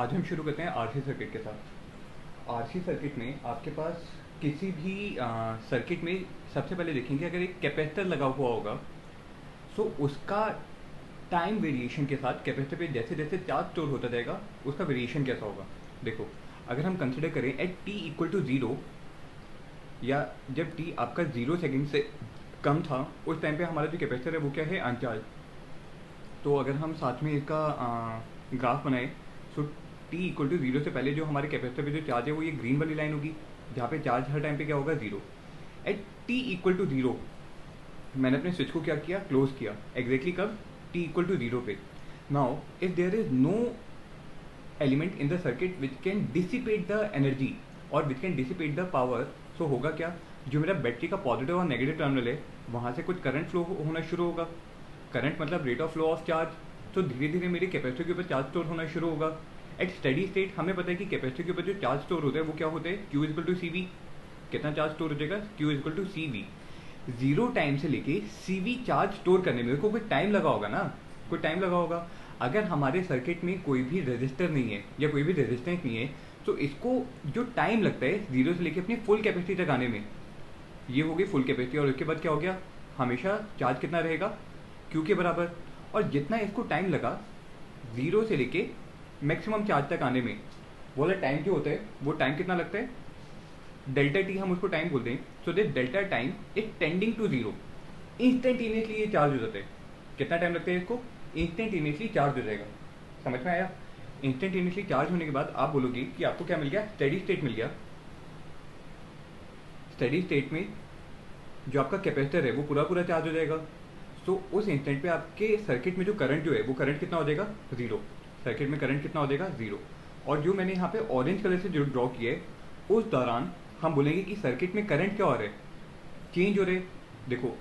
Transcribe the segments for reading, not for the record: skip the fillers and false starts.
आज हम शुरू करते हैं आरसी सर्किट के साथ। आरसी सर्किट में आपके पास किसी भी सर्किट में सबसे पहले देखेंगे अगर एक कैपेसिटर लगा हुआ होगा तो उसका टाइम वेरिएशन के साथ कैपेसिटर पे जैसे जैसे चार्ज स्टोर होता जाएगा उसका वेरिएशन कैसा होगा। देखो, अगर हम कंसिडर करें at T equal to zero, या जब टी आपका 0 सेकेंड से कम था उस टाइम पे हमारा जो कैपेसिटर है वो क्या है, अनचार्ज। तो अगर हम साथ में इसका ग्राफ बनाए so T equal to zero से पहले जो हमारे कैपेसिटर पे जो चार्ज है वो ये ग्रीन वाली लाइन होगी, जहाँ पे चार्ज हर टाइम पे क्या होगा, zero. At T equal to zero मैंने अपने स्विच को क्या किया, क्लोज किया। एग्जैक्टली कब, टी इक्वल टू ज़ीरो पे। Now if there is no element in the circuit which can dissipate the energy और which can dissipate the power, so होगा क्या, जो मेरा बैटरी का पॉजिटिव और नेगेटिव टर्मिनल है वहाँ से कुछ करंट फ्लो होना शुरू होगा। करंट मतलब rate of flow of charge. तो धीरे धीरे मेरे कैपेसिटर के ऊपर चार्ज स्टोर होना शुरू होगा। एट स्टेडी स्टेट हमें पता है कि कैपेसिटर के ऊपर जो चार्ज स्टोर होता है वो क्या होता है, Q equal to C V. कितना चार्ज स्टोर हो जाएगा, Q equal to C V. Zero time से लेके सी वी चार्ज स्टोर करने में कोई टाइम लगा होगा ना, कोई टाइम लगा होगा। अगर हमारे सर्किट में कोई भी रजिस्टर नहीं है या कोई भी रेजिस्टेंस नहीं है तो इसको जो टाइम लगता है जीरो से लेके अपनी फुल कैपेसिटी तक आने में, ये हो गई फुल कैपेसिटी। और उसके बाद क्या हो गया, हमेशा चार्ज कितना रहेगा, क्यू के बराबर। और जितना इसको टाइम लगा जीरो से लेके मैक्सिमम चार्ज तक आने में, वो वाला टाइम जो होता है वो टाइम कितना लगता है, डेल्टा टी हम उसको टाइम बोलते हैं। So this delta time is tending to zero. Instantaneously ये चार्ज हो जाता है। कितना टाइम लगता है इसको, इंस्टेंटेनियसली चार्ज हो जाएगा। समझ में आया। इंस्टेंटेनियसली चार्ज होने के बाद आप बोलोगे कि आपको क्या मिल गया, स्टेडी स्टेट मिल गया। स्टेडी स्टेट में जो आपका कैपेसिटर है वो पूरा पूरा चार्ज हो जाएगा। तो उस इंस्टेंट पे आपके सर्किट में जो करंट जो है वो करंट कितना हो जाएगा, जीरो। सर्किट में करंट कितना हो जाएगा, जीरो। और जो मैंने यहाँ पे ऑरेंज कलर से जो ड्रॉ किया है उस दौरान हम बोलेंगे कि सर्किट में करंट क्या हो रहा है, चेंज हो रहे। देखो,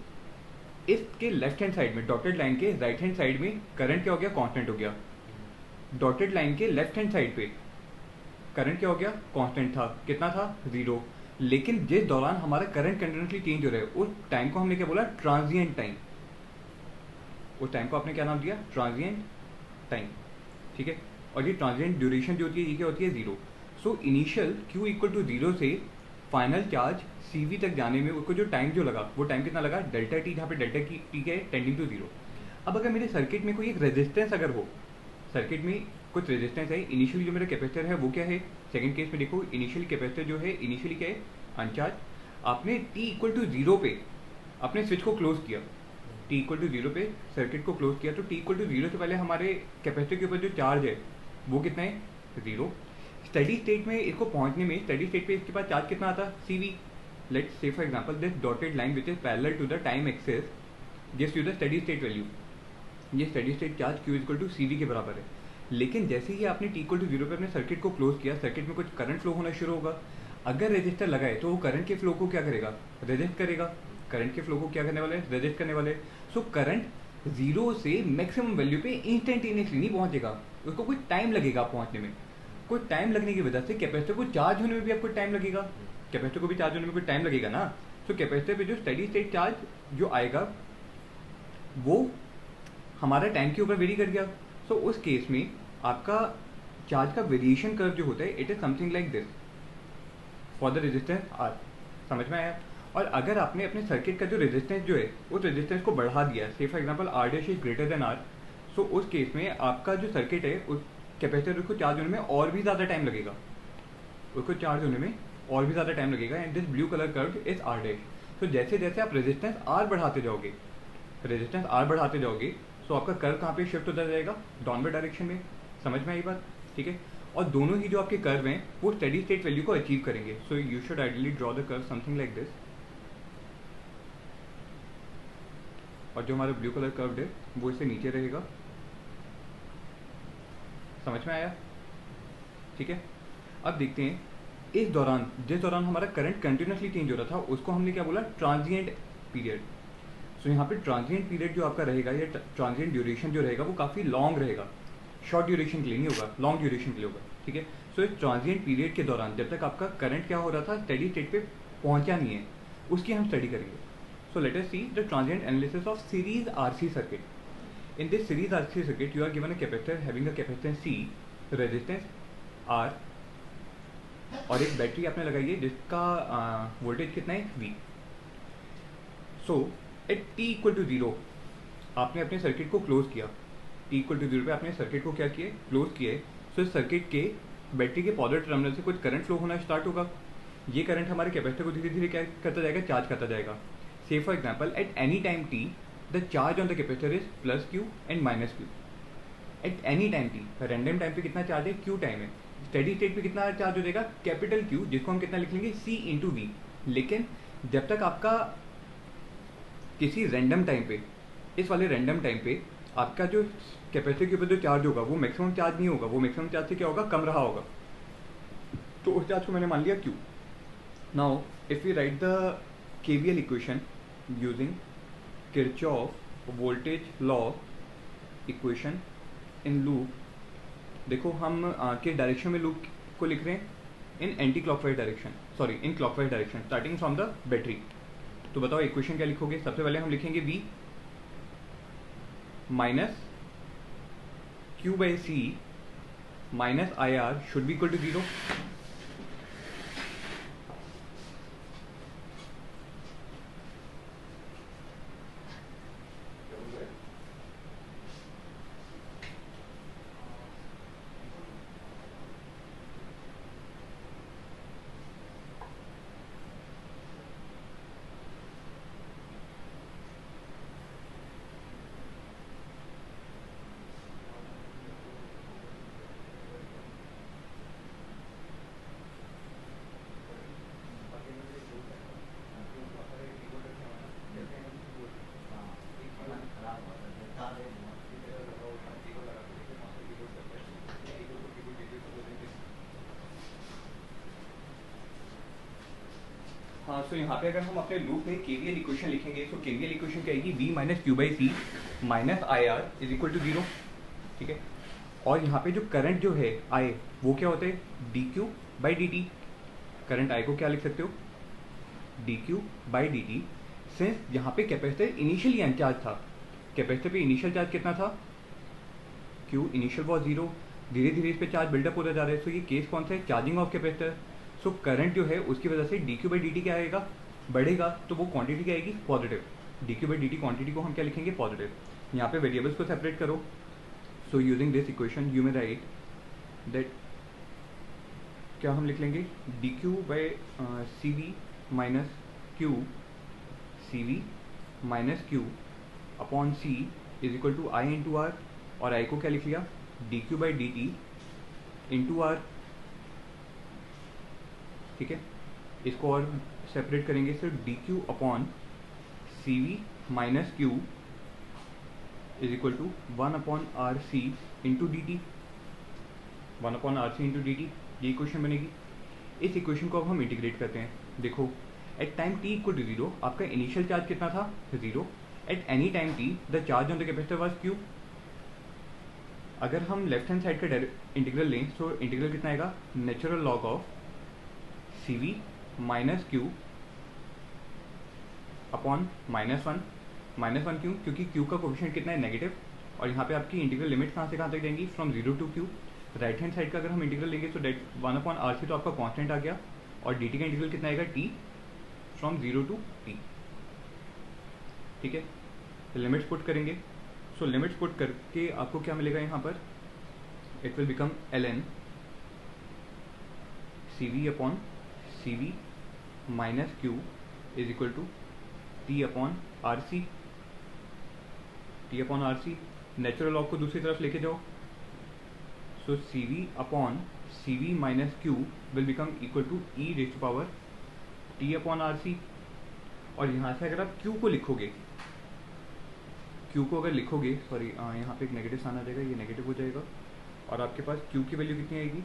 इसके लेफ्ट हैंड साइड में डॉटेड लाइन के राइट हैंड साइड में करंट क्या हो गया, कांस्टेंट हो गया। डॉटेड लाइन के लेफ्ट हैंड साइड पे करंट क्या हो गया, कांस्टेंट था। कितना था, जीरो। लेकिन जिस दौरान हमारा करंट कंटिन्यूसली चेंज हो रहा है उस टाइम को हमने क्या बोला, ट्रांजिएंट टाइम। उस टाइम को आपने क्या नाम दिया, ट्रांजिएंट टाइम। ठीक है। और ये ट्रांजिएंट ड्यूरेशन जो होती है ये क्या होती है, zero. So initial Q equal to zero से फाइनल चार्ज सी वी तक जाने में उसको जो टाइम जो लगा वो टाइम कितना लगा, डेल्टा टी, जहाँ पे डेल्टा की टी है टेंडिंग टू जीरो। अब अगर मेरे सर्किट में कोई एक रेजिस्टेंस अगर हो, सर्किट में कुछ रेजिस्टेंस है, इनिशियली जो मेरा कैपेसिटर है वो क्या है, सेकंड केस में देखो इनिशियली कैपेसिटर जो है इनिशियली क्या है, अनचार्ज। आपने टी इक्वल टू जीरो पे अपने स्विच को क्लोज किया, टी इक्वल टू जीरो पे सर्किट को क्लोज किया। तो टी इक्वल टू जीरो से पहले हमारे कैपेसिटर के ऊपर जो चार्ज है वो कितना है, जीरो। स्टेडी स्टेट में इसको पहुंचने में, स्टेडी स्टेट पे इसके पास चार्ज कितना आता, C V. Let's say for example this dotted line which is parallel to the time axis gives you the steady state value. ये steady state charge Q equal to C V के बराबर है। लेकिन जैसे ही आपने T equal to zero पे अपने circuit को क्लोज किया, सर्किट में कुछ करंट फ्लो होना शुरू होगा। अगर रजिस्टर लगाए तो वो करंट के फ्लो को क्या करेगा, रेजिस्ट करेगा। करंट के फ्लो को क्या करने वाले, रेजिस्ट करने वाले। सो करंट जीरो से मैक्सिमम वैल्यू पे इंस्टेंटेनियसली नहीं पहुंचेगा, उसको कुछ टाइम लगेगा पहुंचने में। कुछ टाइम लगने की वजह से कैपेसिटर को चार्ज होने में भी आपको टाइम लगेगा। कैपेसिटर को भी चार्ज होने में कुछ टाइम लगेगा ना। तो कैपेसिटर पे जो स्टेडी स्टेट चार्ज जो आएगा वो हमारा टाइम के ऊपर वेरी कर गया। सो उस केस में आपका चार्ज का वेरिएशन कर्व जो होता है it is something like this for the resistance R. समझ में आया। और अगर आपने अपने सर्किट का जो रेजिस्टेंस जो है उस रेजिस्टेंस को बढ़ा दिया, say for example R dash is greater than R, so उस केस में आपका जो सर्किट है उस कैपेसिटर को चार्ज होने में और भी ज़्यादा टाइम लगेगा, उसको चार्ज होने में और भी ज़्यादा टाइम लगेगा। And this blue colour curve is R dash. तो जैसे जैसे आप रेजिस्टेंस आर बढ़ाते जाओगे, रेजिस्टेंस आर बढ़ाते जाओगे, तो आपका कर्व कहाँ पे शिफ्ट होता जाएगा, डाउनवर्ड डायरेक्शन में। समझ में आई बात, ठीक है। और दोनों ही जो आपके कर्व हैं वो स्टेडी स्टेट वैल्यू को अचीव करेंगे। So you should ideally draw the curve something like this. और जो हमारा ब्लू कलर कर्व है वो इससे नीचे रहेगा। समझ में आया, ठीक है। अब देखते हैं इस दौरान, जिस दौरान हमारा करंट कंटिन्यूसली चेंज हो रहा था उसको हमने क्या बोला, ट्रांजिएंट पीरियड। सो यहाँ पे ट्रांजिएंट पीरियड जो आपका रहेगा या ट्रांजिएंट ड्यूरेशन जो रहेगा वो काफ़ी लॉन्ग रहेगा। शॉर्ट ड्यूरेशन के लिए नहीं होगा, लॉन्ग ड्यूरेशन के लिए होगा, ठीक है। सो इस ट्रांजिएंट पीरियड के दौरान जब तक आपका करंट क्या हो रहा था, स्टेडी स्टेट पे पहुंचा नहीं है, उसकी हम स्टडी करेंगे। So let us see the transient analysis of series RC circuit. In this series RC circuit, you are given a capacitor having a capacitance C, resistance R, और एक बैटरी आपने लगाई है जिसका वोल्टेज कितना है V. So at T equal to zero आपने अपने सर्किट को क्लोज किया। टी इक्वल टू जीरो पे आपने सर्किट को क्या किया, क्लोज किया है। सो इस सर्किट के बैटरी के पॉजिटिव टर्मिनल से कुछ करंट फ्लो होना स्टार्ट होगा। ये करंट हमारे कैपेसिटर को धीरे धीरे क्या करता जाएगा, चार्ज करता जाएगा। से for example eight any time T the charge on the capacitor is plus Q and minus Q. Eight any time T, random time पे कितना चार्ज है, क्यू टाइम है। स्टेडी स्टेट पे कितना चार्ज हो जाएगा, कैपिटल क्यू, जिसको हम कितना लिख लेंगे, सी इंटू वी। लेकिन जब तक आपका किसी रैंडम टाइम पे, इस वाले रैंडम टाइम पे आपका जो कैपेसिटर के ऊपर जो चार्ज होगा वो मैक्सिमम चार्ज नहीं होगा, वो मैक्सिमम चार्ज से क्या होगा, कम रहा होगा। तो उस चार्ज को मैंने मान लिया Q. Now if we write the KVL equation using Kirchhoff voltage law equation in loop, देखो हम किस डायरेक्शन में लूप को लिख रहे हैं, in anti clockwise direction, sorry in clockwise direction starting from the battery. तो बताओ इक्वेशन क्या लिखोगे, सबसे पहले हम लिखेंगे v minus Q by C minus I R should be equal to zero. हाँ, सो यहाँ पे अगर हम अपने लूप में केवीएल इक्वेशन लिखेंगे तो केवीएल इक्वेशन क्या आएगी, v minus Q by C minus I R is equal to zero. ठीक है, और यहाँ पे जो करंट जो है आई, वो क्या होता है, D Q by D T. Current I को क्या लिख सकते हो, D Q by D T. Since यहाँ पे कैपेसिटर इनिशियली अनचार्ज था, कैपेसिटर पे इनिशियल चार्ज कितना था, क्यू इनिशियल वॉज जीरो, धीरे धीरे इस पे चार्ज बिल्डअप होता जा रहा है। सो ये केस कौन सा है, charging of capacitor. So current जो है उसकी वजह से D Q by D T क्या आएगा, बढ़ेगा, तो वो क्वांटिटी क्या आएगी, positive. D Q by D T quantity को हम क्या लिखेंगे, पॉजिटिव। यहाँ पे वेरिएबल्स को सेपरेट करो। So using this equation you may write that, क्या हम लिख लेंगे, D Q by C V minus Q, C V minus Q upon C is equal to I into R, और आई को क्या लिख लिया, D Q by D T into R. ठीक है, इसको और सेपरेट करेंगे, सिर्फ D Q upon C V minus Q is equal to one upon R C into D T, one upon R C into D T, ये equation बनेगी। इस equation को अब हम इंटीग्रेट करते हैं। देखो at time T equal to zero आपका इनिशियल चार्ज कितना था, zero. At any time T the charge on the capacitor was Q. अगर हम लेफ्ट हैंड साइड का इंटीग्रल लें तो इंटीग्रल कितना आएगा, natural log of C V minus Q upon minus one. Minus one क्यों, क्योंकि क्यू का कोफिशिएंट कितना है, नेगेटिव। और यहाँ पे आपकी इंटीग्रल लिमिट कहाँ से कहाँ तक जाएंगी, from zero to Q. Right hand side का अगर हम इंटीग्रल लेंगे तो that one upon R C तो आपका कांस्टेंट आ गया, और डी टी का इंटीग्रल कितना आएगा, T from zero to T. ठीक है, लिमिट्स पुट करेंगे। सो लिमिट्स पुट करके आपको क्या मिलेगा यहाँ पर, it will become L N C V upon C V minus Q is equal to T upon R C, T upon R C. Natural log को दूसरी तरफ लेके जाओ, so C V upon C V minus Q will become equal to E raise to power T upon R C. और यहाँ से अगर आप क्यू को लिखोगे, क्यू को अगर लिखोगे, सॉरी यहाँ पे एक नेगेटिव साइन आ जाएगा, ये नेगेटिव हो जाएगा, और आपके पास क्यू की वैल्यू कितनी आएगी,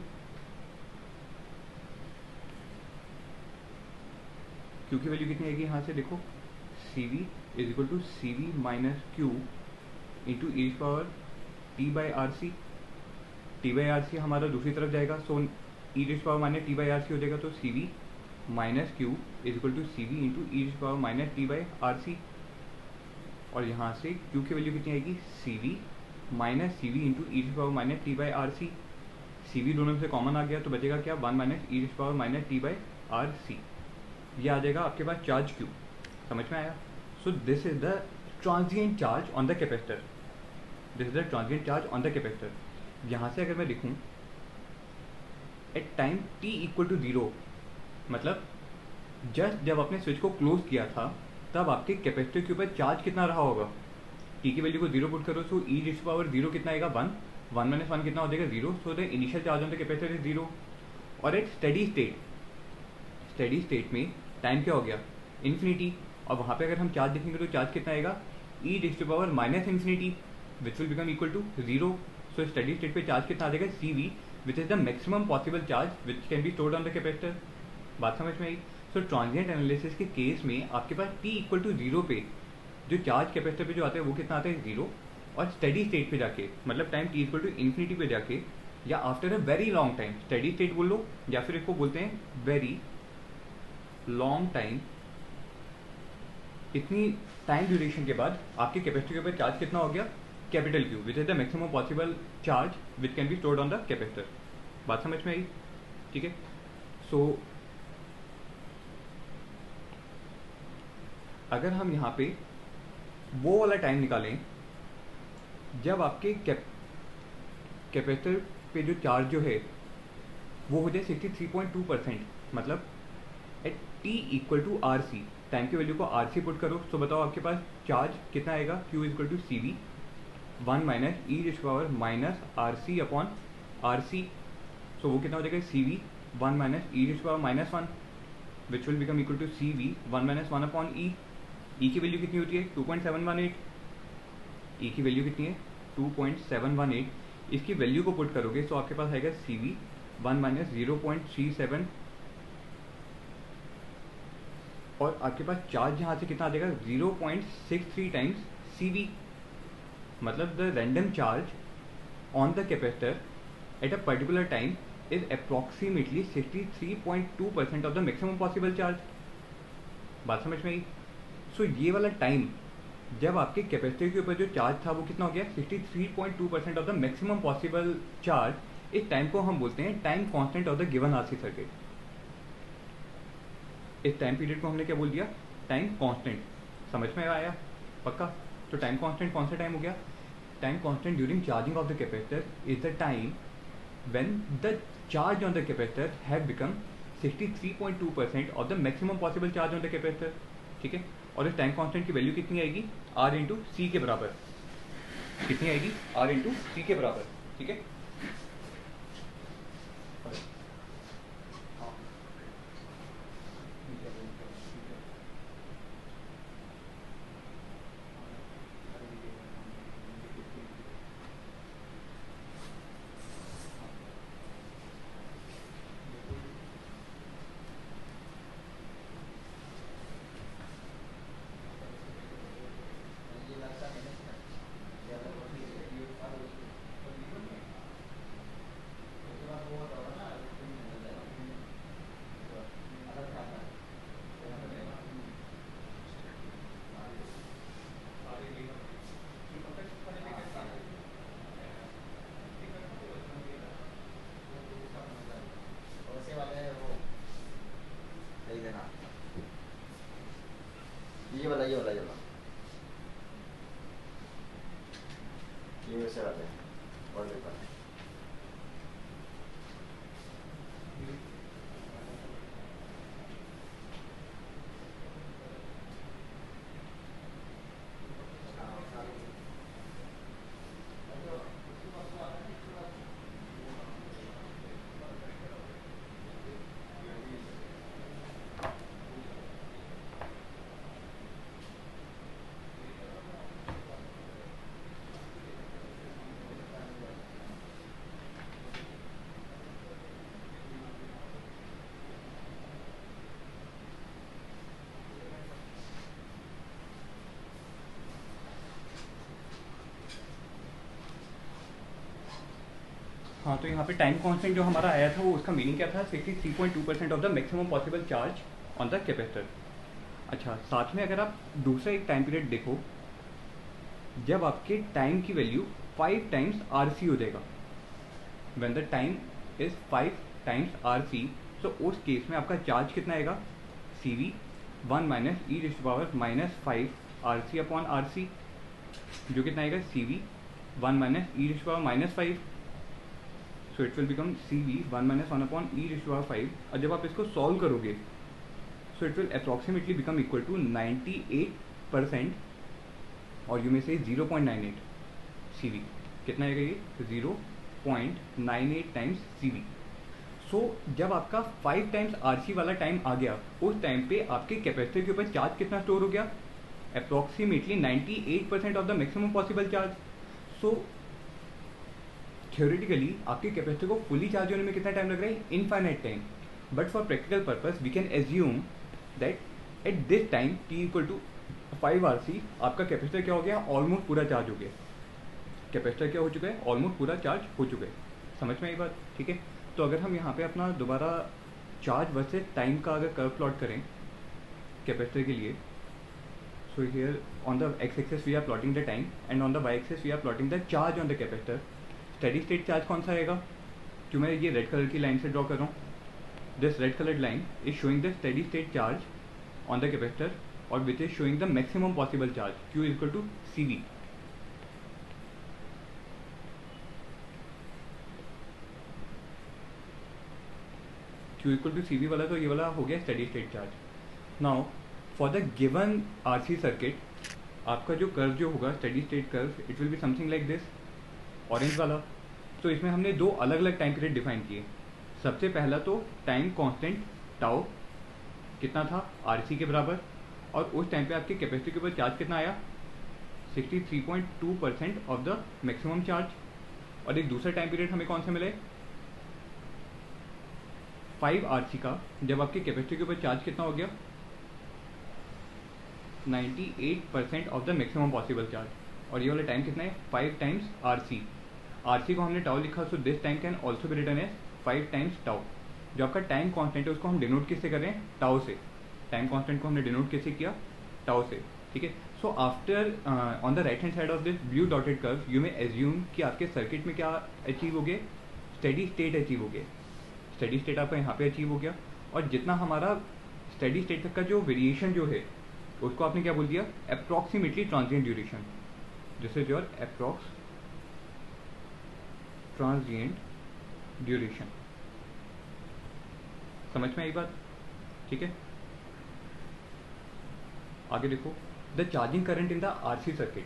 क्यू की वैल्यू कितनी आएगी, यहाँ से देखो C V is equal to C V minus Q into E power T by R C. T by R C हमारा दूसरी तरफ जाएगा, so E raise power minus T by R C हो जाएगा, तो C V minus Q is equal to C V into E raise power minus T by R C. और यहाँ से क्यू की वैल्यू कितनी आएगी, C V minus C V into E raise power minus T by R C. C V दोनों से common आ गया तो बचेगा क्या, 1 minus E power minus T by R C, ये आ जाएगा आपके पास चार्ज क्यू। समझ में आया? So this is the transient charge on the capacitor, this is the transient charge on the capacitor. यहाँ से अगर मैं लिखूँ at time t equal to 0, मतलब जस्ट जब आपने स्विच को क्लोज किया था तब आपके कैपेसिटर के ऊपर चार्ज कितना रहा होगा, t की वैल्यू को 0 पुट करो, सो ई रिच पावर 0 कितना आएगा 1, 1 माइनस 1 कितना हो जाएगा 0, so the initial charge on the capacitor is 0। और एट स्टेडी स्टेट में टाइम क्या हो गया, इन्फिनिटी, और वहाँ पे अगर हम चार्ज देखेंगे तो चार्ज कितना आएगा, E raise power minus infinity which will become equal to 0। So steady state पे चार्ज कितना आ जाएगा, C V which is the maximum possible charge which can be stored on the capacitor. बात समझ में आई? सो ट्रांजिएंट एनालिसिस के case में आपके पास t इक्वल टू 0 पे जो चार्ज कैपेसिटर पे जो आता है वो कितना आता है 0, और स्टेडी स्टेट पे जाके मतलब time t equal to infinity पे जाके या after a very long time, steady state बोल लो या फिर इसको बोलते हैं वेरी लॉन्ग टाइम, इतनी टाइम ड्यूरेशन के बाद आपके कैपेसिटर के ऊपर चार्ज कितना हो गया, capital Q which is the maximum possible charge which can be stored on the capacitor. बात समझ में आई? ठीक है। सो अगर हम यहाँ पे वो वाला टाइम निकालें जब आपके कैपेसिटर पे जो चार्ज जो है वो हो जाए 63.2%, मतलब at t equal to R C, time की वैल्यू को आर सी पुट करो, तो बताओ आपके पास चार्ज कितना आएगा, q equal to C V 1 minus E raise power minus R C upon R C, so वो कितना हो जाएगा C V 1 minus E raise power minus 1 which will become equal to C V 1 minus 1 upon E. E की value कितनी होती है 2.718, ई की value कितनी है 2.718, इसकी वैल्यू को पुट करोगे तो आपके पास आएगा सी वी 1 माइनस 0.37, और आपके पास चार्ज यहाँ से कितना आ जाएगा 0.63 टाइम्स सी वी, मतलब the random charge on the capacitor at a particular time is approximately 63.2% of the maximum possible charge. बात समझ में आई? सो ये वाला टाइम जब आपके कैपेसिटर के ऊपर जो चार्ज था वो कितना हो गया 63.2% of the maximum possible charge, इस टाइम को हम बोलते हैं time constant of the given RC circuit. इस टाइम पीरियड को हमने क्या बोल दिया, टाइम कांस्टेंट। समझ में आया? पक्का? तो टाइम कांस्टेंट कौन सा टाइम हो गया, time constant during charging of the capacitor is the time when the charge on the capacitor have become 63.2% of the maximum possible charge on the capacitor. ठीक है। और इस टाइम कांस्टेंट की value कितनी आएगी, आर इंटू सी के बराबर, कितनी आएगी, आर इंटू सी के बराबर। ठीक है। ये वाला ये वैसे वाले और देखा हाँ, तो यहाँ पे टाइम कांस्टेंट जो हमारा आया था वो उसका मीनिंग क्या था, 63.2% of the maximum possible charge on the capacitor. अच्छा, साथ में अगर आप दूसरा एक टाइम पीरियड देखो जब आपके टाइम की वैल्यू 5 टाइम्स आर सी हो जाएगा, when the time is 5 times R C, so उस केस में आपका चार्ज कितना आएगा, C V 1 minus E to power minus 5 R C upon R C, जो कितना आएगा C V 1 minus E to power minus 5, so it will become C V 1 minus 1 upon E to power 5। और जब आप इसको solve करोगे so it will approximately become equal to 98%, और you में से 0.98 सी वी, कितना आएगा ये 0.98 टाइम्स सी वी। सो जब आपका 5 टाइम्स आर सी वाला टाइम आ गया, उस टाइम पे आपके कैपेसिटर के ऊपर चार्ज कितना स्टोर हो गया, approximately 98% of the maximum possible charge. So theoretically आपके कैपेसिटर को फुली चार्ज होने में कितना टाइम लग रहा है, infinite time, but for practical purpose we can assume that at this time T equal to 5 R C आपका कैपेसिटर क्या हो गया, ऑलमोस्ट पूरा चार्ज हो गया। कैपेसिटर क्या हो चुका है, ऑलमोस्ट पूरा चार्ज हो चुका है। समझ में आई बात, ठीक है। तो अगर हम यहाँ पे अपना दोबारा चार्ज वर्सेस टाइम का अगर कर्व प्लॉट करें कैपेसिटर के लिए, so here on the X axis we are plotting the time and on the Y axis we are plotting the charge on the capacitor. Steady state charge कौन सा आएगा, जो मैं ये रेड कलर की लाइन से ड्रॉ कर रहा हूँ, this red coloured line is showing the steady state charge on the capacitor और which is showing the maximum possible charge Q is equal to C V. Q equal to C V वाला तो ये वाला हो गया steady state charge. Now for the given R C circuit आपका जो curve जो होगा steady state curve, it will be something like this, orange वाला। तो इसमें हमने दो अलग अलग टाइम पीरियड डिफाइन किए। सबसे पहला तो टाइम कांस्टेंट टाउ कितना था, आर सी के बराबर, और उस टाइम पे आपके कैपेसिटी के ऊपर चार्ज कितना आया, 63.2% ऑफ द मैक्सिमम चार्ज। और एक दूसरा टाइम पीरियड हमें कौन से मिले, 5 आर सी का, जब आपके कैपेसिटी के ऊपर चार्ज कितना हो गया, 98% of the maximum possible charge. और ये वाला टाइम कितना है, 5 times R C. R C को हमने टाउ लिखा, so this time can also be written as 5 times tau. जो आपका टाइम कांस्टेंट है उसको हम डिनोट किससे कर रहे हैं, टाउ से। टाइम कांस्टेंट को हमने डिनोट कैसे किया, टाउ से, ठीक है। So after on the right hand side of this blue dotted curve you may assume कि आपके सर्किट में क्या अचीव हो गए, स्टेडी स्टेट अचीव हो गए। स्टेडी स्टेट आपका यहाँ पे अचीव हो गया, और जितना हमारा स्टेडी स्टेट तक का जो वेरिएशन जो है उसको आपने क्या बोल दिया, approximately transient duration. This is your approx transient duration. समझ में आई बात, ठीक है। आगे देखो, the charging current in the RC circuit.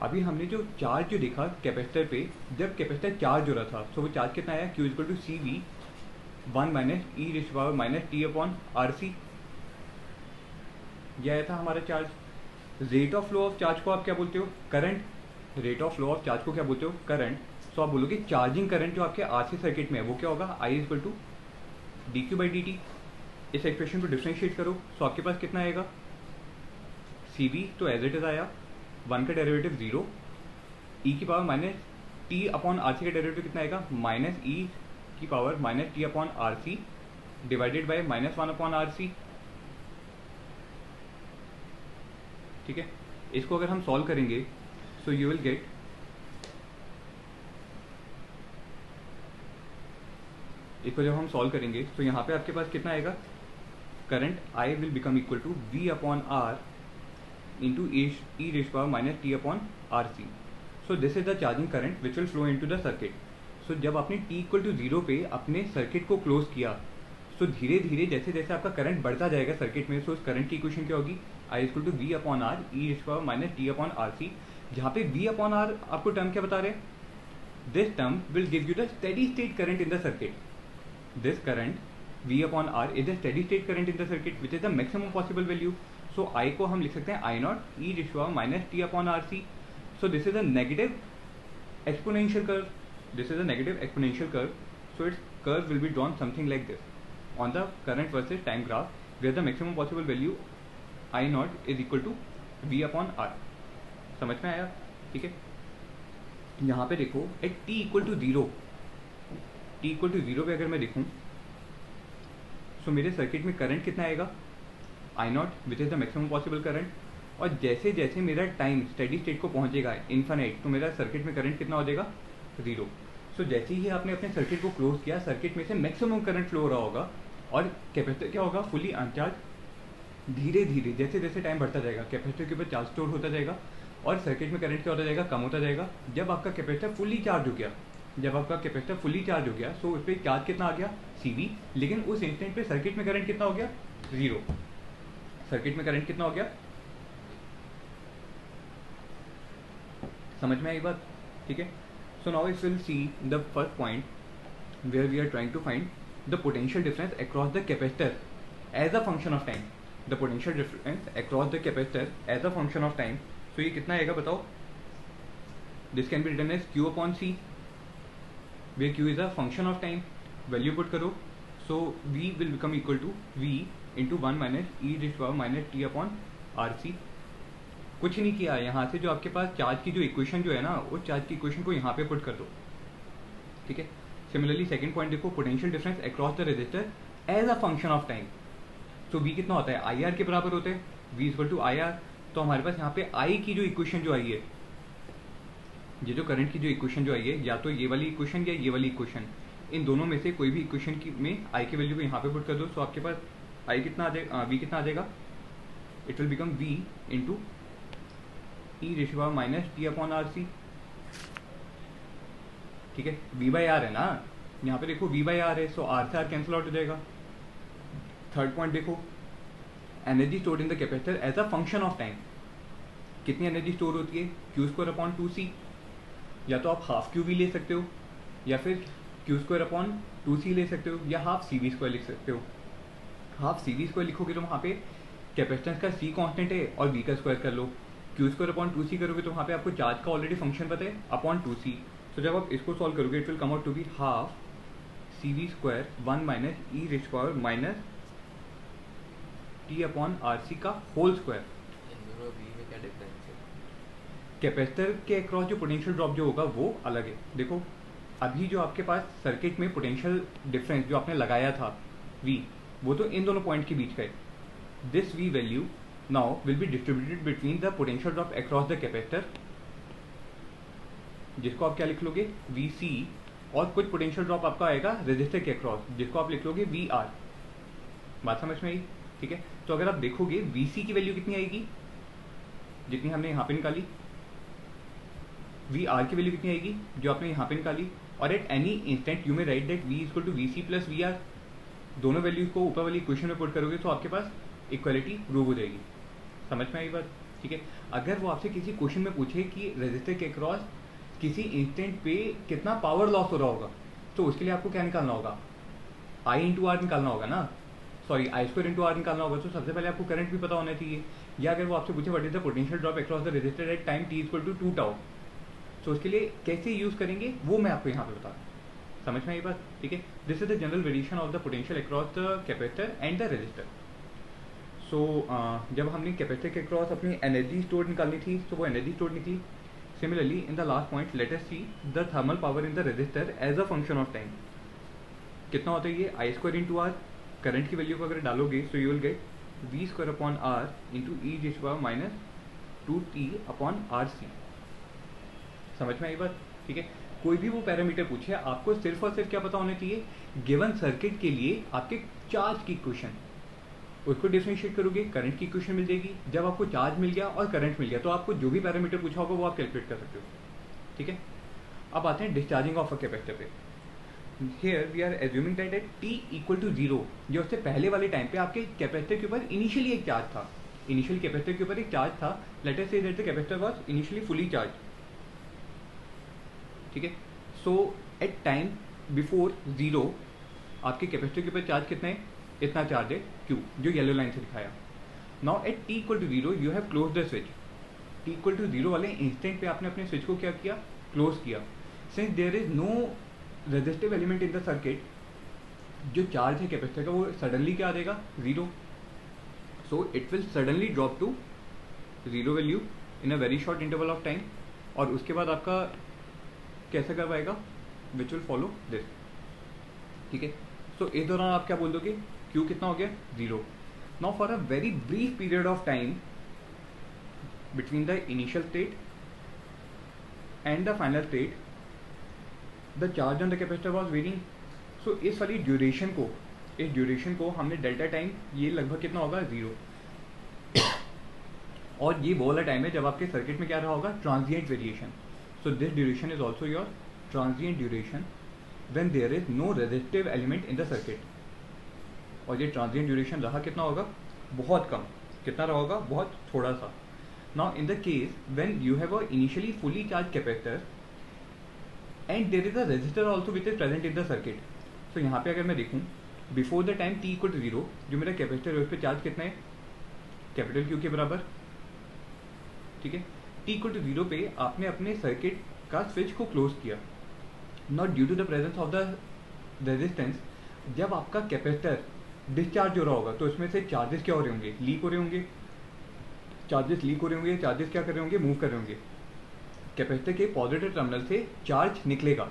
अभी हमने जो चार्ज जो देखा कैपेसिटर पे, जब कैपेसिटर चार्ज हो रहा था, सो वो चार्ज कितना आया, Q equal to C V 1 minus E raise to power minus T upon R C, यह आया था हमारा charge. Rate of flow of charge को आप क्या बोलते हो, current. Rate of flow of charge को क्या बोलते हो, करंट। सो आप बोलोगे चार्जिंग करंट जो आपके आरसी सर्किट में है वो क्या होगा, I equal to D Q by D T. इस एक्सप्रेशन को डिफ्रेंशिएट करो, सो आपके पास कितना आएगा, सी वी तो एज इट इज आया, 1 का डेरिवेटिव 0, ई की power minus T upon R C का डेरिवेटिव कितना आएगा, माइनस ई की power minus T upon R C divided by minus 1 upon R C, ठीक है। इसको अगर हम सॉल्व करेंगे सो यू विल गेट, इसको जब हम सॉल्व करेंगे तो यहाँ पे आपके पास कितना आएगा, current I will become equal to V upon R into E raise to power minus T upon R C. So this is the charging current which will flow into the circuit. सो जब आपने T equal to 0 पे अपने circuit को close किया, सो धीरे धीरे जैसे जैसे आपका करंट बढ़ता जाएगा सर्किट में, सो उस करंट की इक्वेशन क्या होगी, I equal to V upon R E raise to power minus T upon R C. जहाँ पे वी अपॉन आर आपको टर्म क्या बता रहे हैं, this term will give you the steady state current in the circuit. This current V upon R is the steady state current in the circuit which is the maximum possible value. So I को हम लिख सकते हैं I naught e raise to power minus t upon RC. So this is a negative exponential curve. This is a negative exponential curve. So its curve will be drawn something like this on the current versus time graph where the maximum possible value I naught is equal to V upon R. समझ में आया, ठीक है। यहाँ पे देखो at t equal to 0, T equal to 0 पे अगर मैं देखूँ सो मेरे सर्किट में करंट कितना आएगा, I naught which is the maximum possible current. और जैसे जैसे मेरा टाइम स्टेडी स्टेट को पहुँचेगा इन्फाइनाइट, तो मेरा सर्किट में करंट कितना हो जाएगा, 0। सो जैसे ही आपने अपने सर्किट को क्लोज किया, सर्किट में से मैक्सिमम करंट फ्लो हो रहा होगा और कैपेसिटर क्या होगा, फुली अनचार्ज। धीरे धीरे जैसे जैसे टाइम बढ़ता जाएगा कैपेसिटर के ऊपर चार्ज स्टोर होता जाएगा और सर्किट में करंट क्या होता जाएगा, कम होता जाएगा। जब आपका कैपेसिटर फुली चार्ज हो गया, सो उस पर चार्ज कितना आ गया, CV, लेकिन उस इंस्टेंट पे सर्किट में करंट कितना हो गया, 0। सर्किट में करंट कितना हो गया, समझ में आई बात? ठीक है। So now if will see the first point where we are trying to find the potential difference across the capacitor as a function of time. The potential difference across the capacitor as a function of time. So ये कितना आएगा बताओ? This can be written as Q/C, where Q is a function of time. Value put करो, so V will become equal to V into 1 minus e raised to power minus t upon RC। कुछ नहीं किया, यहाँ से जो आपके पास charge की जो इक्वेशन जो है ना, उस चार्ज की इक्वेशन को यहाँ पे पुट कर दो। ठीक है। सिमिलरली सेकंड पॉइंट देखो, potential difference across the resistor as a function of time. तो V कितना होता है, IR के बराबर होते हैं, V इक्वल टू IR। तो हमारे पास यहाँ पे I की जो इक्वेशन जो आई है, ये जो करंट की जो इक्वेशन जो आई है, या तो ये वाली इक्वेशन या ये वाली इक्वेशन, इन दोनों में से कोई भी इक्वेशन की में आई की वैल्यू को यहाँ पे पुट कर दो। तो आपके पास आई कितना आ जाएगा, वी कितना आ जाएगा, it will become V into E ratio power minus T upon RC। ठीक है, V/R है ना, यहाँ पे देखो V/R है, सो R से R कैंसिल आउट हो जाएगा। थर्ड पॉइंट देखो, energy stored in the capacitor as a function of time. कितनी एनर्जी स्टोर होती है, Q² या तो आप हाफ QV ले सकते हो, या फिर Q² ले सकते हो, या हाफ CV² लिख सकते हो। हाफ CV² लिखोगे तो वहाँ पे कैपेसिटेंस का C कांस्टेंट है और V का स्क्वायर कर लो। Q² करोगे तो वहाँ पे आपको चार्ज का ऑलरेडी फंक्शन पता है, अपॉन 2C। तो जब आप इसको सॉल्व करोगे it will come out to be half CV² 1 minus e raise to power minus t upon RC का होल स्क्वायर। कैपेसिटर के अक्रॉस जो पोटेंशियल ड्रॉप जो होगा वो अलग है। देखो अभी जो आपके पास सर्किट में पोटेंशियल डिफरेंस जो आपने लगाया था V, वो तो इन दोनों पॉइंट के बीच का है। This V value now will be distributed between the potential drop across the capacitor, जिसको आप क्या लिख लोगे, VC, और कुछ पोटेंशियल ड्रॉप आपका आएगा रेजिस्टर के अक्रॉस, जिसको आप लिख लोगे VR। बात समझ में आई? ठीक है। तो अगर आप देखोगे VC की वैल्यू कितनी आएगी, जितनी हमने यहाँ पे निकाली, VR की वैल्यू कितनी आएगी जो आपने यहाँ पे निकाली, और at any instant you may write that V equal to VC plus VR। दोनों वैल्यूज को ऊपर वाली इक्वेशन में पुट करोगे तो आपके पास इक्वालिटी प्रूव हो जाएगी। समझ में आई बात? ठीक है। अगर वो आपसे किसी क्वेश्चन में पूछे कि रेजिस्टर के क्रॉस किसी इंस्टेंट पे कितना पावर लॉस हो रहा होगा, तो उसके लिए आपको क्या निकालना होगा, I इंटू R निकालना होगा ना, सॉरी I² इंटू R निकालना होगा। तो सबसे पहले आपको करंट भी पता होना चाहिए। या अगर वो आपसे पूछे what is the potential drop across the resistor at time t equal to 2 tau, तो उसके लिए कैसे यूज करेंगे वो मैं आपको यहाँ पे बता दूँ। समझ में आई बात? ठीक है। This is the general variation of the potential across the capacitor and the resistor. So जब हमने कैपेसिटर के अक्रॉस अपनी एनर्जी स्टोर निकालनी थी तो वो एनर्जी स्टोर निकली। Similarly in the last point let us see the thermal power in the resistor as a function of time. कितना होता है ये, I² इंटू R। करंट की वैल्यू को अगर डालोगे तो you will get V² upon R into E raise to power minus 2t upon RC। समझ में आई बात? ठीक है। कोई भी वो पैरामीटर पूछे आपको सिर्फ और सिर्फ क्या पता होना चाहिए, गिवन सर्किट के लिए आपके चार्ज की इक्वेशन, उसको डिफरेंशिएट करोगे करंट की इक्वेशन मिल जाएगी। जब आपको चार्ज मिल गया और करंट मिल गया तो आपको जो भी पैरामीटर पूछा होगा वो आप कैलकुलेट कर सकते हो। ठीक है। अब आते हैं डिस्चार्जिंग ऑफ अ कैपेसिटर पे। Here we are assuming that at t equal to 0, जो उससे पहले वाले टाइम पे आपके कैपेसिटर के ऊपर इनिशियली एक चार्ज था, इनिशियल कैपेसिटर के ऊपर एक चार्ज था। Let us say that the capacitor was initially fully charge. ठीक है। सो एट टाइम बिफोर 0 आपके कैपेसिटर के ऊपर चार्ज कितना है, इतना चार्ज है Q, जो येलो लाइन से दिखाया। Now at t equal to 0 you have close the switch. t equal to 0 वाले इंस्टेंट पे आपने अपने स्विच को क्या किया, क्लोज किया। Since there is no resistive element in the circuit, जो चार्ज है कैपेसिटर का वो सडनली क्या आ जाएगा, 0। So it will suddenly drop to 0 value in a very short interval of time, और उसके बाद आपका कैसे कर पाएगा, विच विल फॉलो दिस। ठीक है। सो इस दौरान आप क्या बोल दोगे, Q कितना हो गया, 0। Now for a very brief period of time between the initial state and the final state, the charge on the capacitor was varying. So इस वाली ड्यूरेशन को हमने डेल्टा टाइम, ये लगभग कितना होगा 0, और ये वो वाला टाइम है जब आपके सर्किट में क्या रहा होगा, transient variation. So this duration is also your transient duration when there is no resistive element in the circuit. और ये ट्रांजिएंट ड्यूरेशन रहा कितना होगा, बहुत कम। कितना रहा होगा, बहुत थोड़ा सा। Now in the case when you have a initially fully charge capacitor and there is a resistor also which is present in the circuit. So यहाँ पे अगर मैं देखूँ before the time t equal to 0, जो मेरा capacitor है उस पर चार्ज कितना है, कैपिटल Q के बराबर, ठीक है। t इक्वल टू 0 पे आपने अपने सर्किट का स्विच को क्लोज किया, not due to the presence of the resistance. जब आपका कैपेसिटर डिस्चार्ज हो रहा होगा तो इसमें से चार्जेस क्या हो रहे होंगे, लीक हो रहे होंगे। चार्जेस लीक हो रहे होंगे, चार्जेस क्या कर रहे होंगे, मूव कर रहे होंगे। कैपेसिटर के पॉजिटिव टर्मिनल से चार्ज निकलेगा,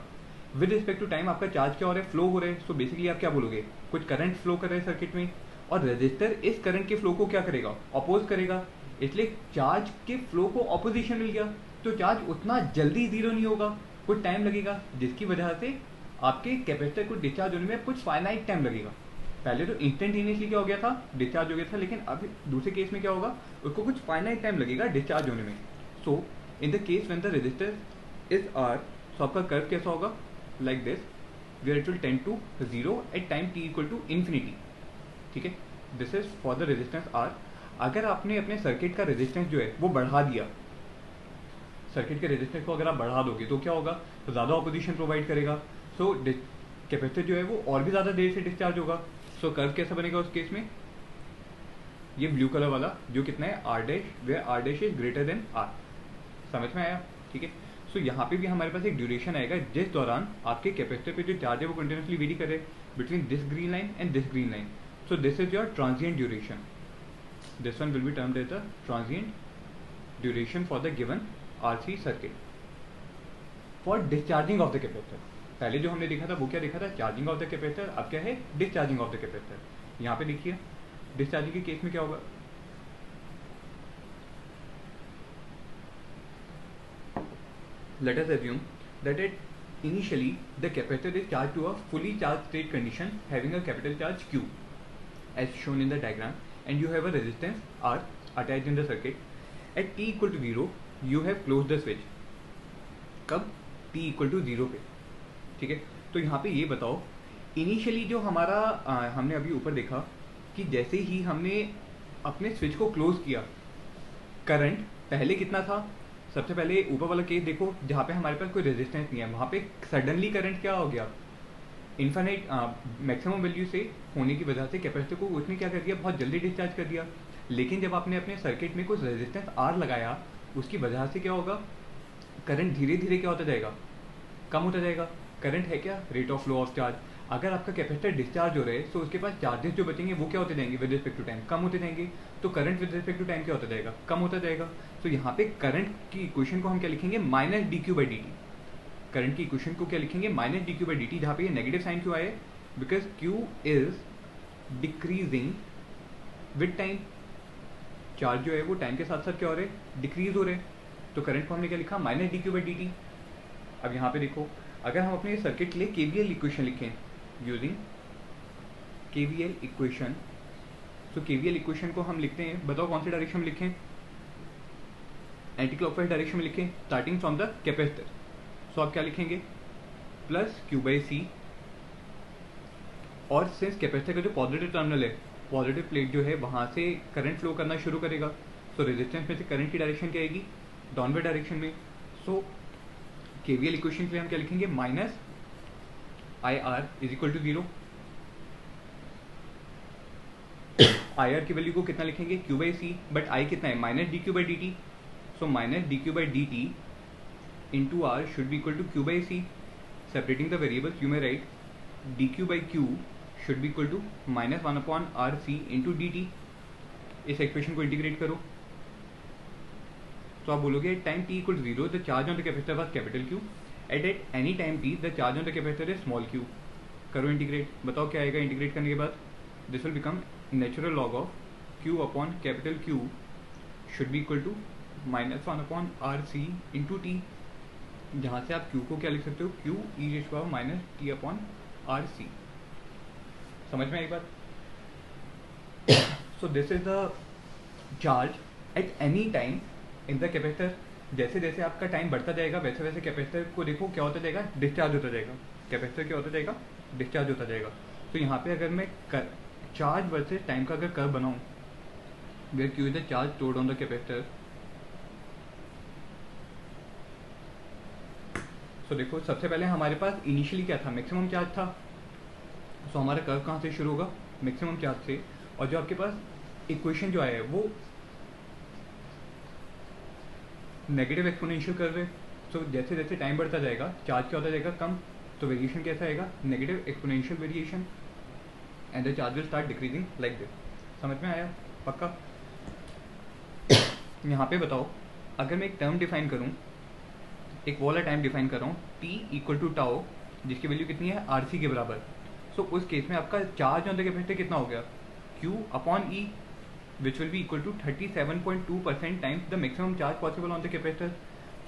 विद रिस्पेक्ट टू टाइम आपका चार्ज क्या हो रहा है, फ्लो हो रहा है। सो बेसिकली आप क्या बोलोगे, कुछ करंट फ्लो कर रहा है सर्किट में, और रेजिस्टर इस करंट के फ्लो को क्या करेगा, अपोज करेगा। इसलिए चार्ज के फ्लो को ऑपोजिशन मिल गया, तो चार्ज उतना जल्दी जीरो नहीं होगा, कुछ टाइम लगेगा, जिसकी वजह से आपके कैपेसिटर को डिस्चार्ज होने में कुछ फाइनाइट टाइम लगेगा। पहले तो इंस्टेंटेनियसली क्या हो गया था, डिस्चार्ज हो गया था, लेकिन अब दूसरे केस में क्या होगा, उसको कुछ फाइनाइट टाइम लगेगा डिस्चार्ज होने में। So in the case when the resistor is R, so आपका कर्व कैसा होगा, like this, where it will tend to 0 at time t equal to infinity, ठीक है। This is for the resistance R। अगर आपने अपने सर्किट का resistance जो है वो बढ़ा दिया, सर्किट के रेजिस्टेंस को अगर आप बढ़ा दोगे तो क्या होगा, तो ज़्यादा ऑपोजिशन प्रोवाइड करेगा। सो कैपेसिटर जो है वो और भी ज़्यादा देर से डिस्चार्ज होगा। सो कर्व कैसा बनेगा उस केस में, ये ब्लू कलर वाला जो कितना है R dash, where R dash is greater than R। समझ में आया, ठीक है। सो यहाँ पे भी हमारे पास एक ड्यूरेशन आएगा जिस दौरान आपके कैपेसिटर पे जो चार्ज है वो कंटिन्यूसली वेरी करे between this green line and this green line. So this is your transient duration. This one will be termed as the transient duration for the given RC circuit for discharging of the capacitor. पहले जो हमने देखा था वो क्या देखा था, charging of the capacitor, अब क्या है, डिस्चार्जिंग ऑफ द कैपेसिटर। यहाँ पे देखिए डिस्चार्जिंग के केस में क्या होगा, let us assume that initially the capacitor is charged to a fully charged state condition having a capital charge Q as shown in the diagram, and you have a resistance R attached in the circuit. At t equal to 0 you have closed the switch. कब, t equal to 0 पे, ठीक है। तो यहाँ पे ये बताओ, initially जो हमारा हमने अभी ऊपर देखा कि जैसे ही हमने अपने स्विच को क्लोज किया, करंट पहले कितना था, सबसे पहले ऊपर वाला केस देखो जहाँ पे हमारे पास कोई रेजिस्टेंस नहीं है, वहाँ पे सडनली करंट क्या हो गया, इन्फिनिट मैक्सिमम वैल्यू से होने की वजह से कैपेसिटर को उसने क्या कर दिया, बहुत जल्दी डिस्चार्ज कर दिया। लेकिन जब आपने अपने सर्किट में कुछ रेजिस्टेंस R लगाया, उसकी वजह से क्या होगा, करंट धीरे धीरे क्या होता जाएगा, कम होता जाएगा। करंट है क्या, rate of flow of charge. अगर आपका कैपेसिटर डिस्चार्ज हो रहा है तो उसके पास चार्जेस जो बचेंगे वो क्या होते जाएंगे, विद रिस्पेक्ट टू टाइम कम होते जाएंगे। तो current with respect to time क्या होता जाएगा, कम होता जाएगा। तो यहाँ पे करंट की इक्वेशन को हम क्या लिखेंगे, माइनस dq/dt। करंट की इक्वेशन को क्या लिखेंगे, माइनस dq/dt। जहाँ पे ये नेगेटिव साइन क्यों आए, because q is decreasing with time. Charge जो है वो टाइम के साथ साथ क्या हो रहे हैं, डिक्रीज हो रहे हैं। तो करंट को हमने क्या लिखा, माइनस dq/dt। अब यहाँ पे देखो, अगर हम अपने सर्किट के लिए KVL इक्वेशन लिखें यूजिंग KVL इक्वेशन, तो KVL इक्वेशन को हम लिखते हैं, बताओ कौन सी डायरेक्शन में लिखें, एंटी क्लॉकवाइज डायरेक्शन में लिखें, स्टार्टिंग फ्रॉम द कैपेसिटर। सो आप क्या लिखेंगे, प्लस Q/C, और सिंस कैपेसिटर का जो पॉजिटिव टर्मिनल है, पॉजिटिव प्लेट जो है वहाँ से करंट फ्लो करना शुरू करेगा, तो रेजिस्टेंस में से करंट की डायरेक्शन क्या आएगी, डाउनवर्ड डायरेक्शन में। सो KVL इक्वेशन के लिए हम क्या लिखेंगे, minus IR is equal to 0। IR की वैल्यू को कितना लिखेंगे, Q/C, बट I कितना है, minus dq/dt। So minus dq/dt into R should be equal to Q/C। Separating the variables you may write dq/q should be equal to minus 1/RC into dt। इस expression को integrate करो तो आप बोलोगे time t equal to 0 the charge on the capacitor was capital Q, eight any time t the charge on the capacitor is small q। करो integrate, बताओ क्या आएगा इंटीग्रेट करने के बाद, this will become natural log of q upon capital Q should be equal to minus 1/RC into t। जहाँ से आप Q को क्या लिख सकते हो, Q e⁻t/RC। समझ में आई बात? सो this is the charge at any time in the capacitor. जैसे जैसे आपका टाइम बढ़ता जाएगा वैसे वैसे कैपेसिटर को देखो क्या होता जाएगा, डिस्चार्ज होता जाएगा। कैपेसिटर क्या होता जाएगा, डिस्चार्ज होता जाएगा। तो यहाँ पे अगर मैं चार्ज वर्सेस टाइम का अगर कर्व बनाऊँ, where Q is the charge stored on the capacitor, तो देखो सबसे पहले हमारे पास इनिशियली क्या था, मैक्सिमम चार्ज था। सो हमारा कर्व कहाँ से शुरू होगा, मैक्सिमम चार्ज से। और जो आपके पास इक्वेशन जो आया है वो नेगेटिव एक्सपोनेंशियल कर्व है। सो जैसे जैसे टाइम बढ़ता जाएगा चार्ज क्या होता जाएगा, कम। तो वेरिएशन कैसा आएगा, negative exponential variation, and the charge will start decreasing like this. समझ में आया पक्का? यहाँ पे बताओ, अगर मैं एक टर्म डिफाइन करूँ, एक वाला टाइम डिफाइन कर रहा हूँ, t = टाउ, जिसकी वैल्यू कितनी है, RC के बराबर। सो उस केस में आपका चार्ज ऑन द कैपेसिटर कितना हो गया, Q/E, which will be equal to 37.2% times the maximum charge possible on the capacitor।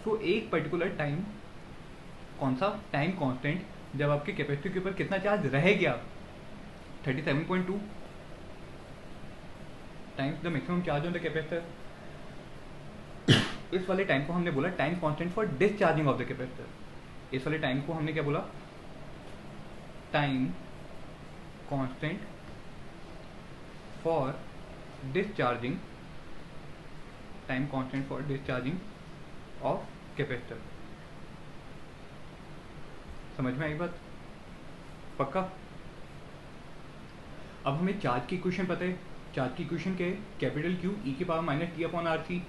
सो एक पर्टिकुलर टाइम, कौन सा टाइम कांस्टेंट, जब आपके कैपेसिटर के ऊपर कितना चार्ज रह गया, 37.2 times the maximum charge on the capacitor. इस वाले टाइम को हमने बोला time constant for discharging of the capacitor. इस वाले टाइम को हमने क्या बोला, time constant for discharging, time constant for discharging of capacitor. समझ में आई बात पक्का? अब हमें चार्ज की इक्वेशन पता है। चार्ज की इक्वेशन क्या है, capital Q e⁻t/RC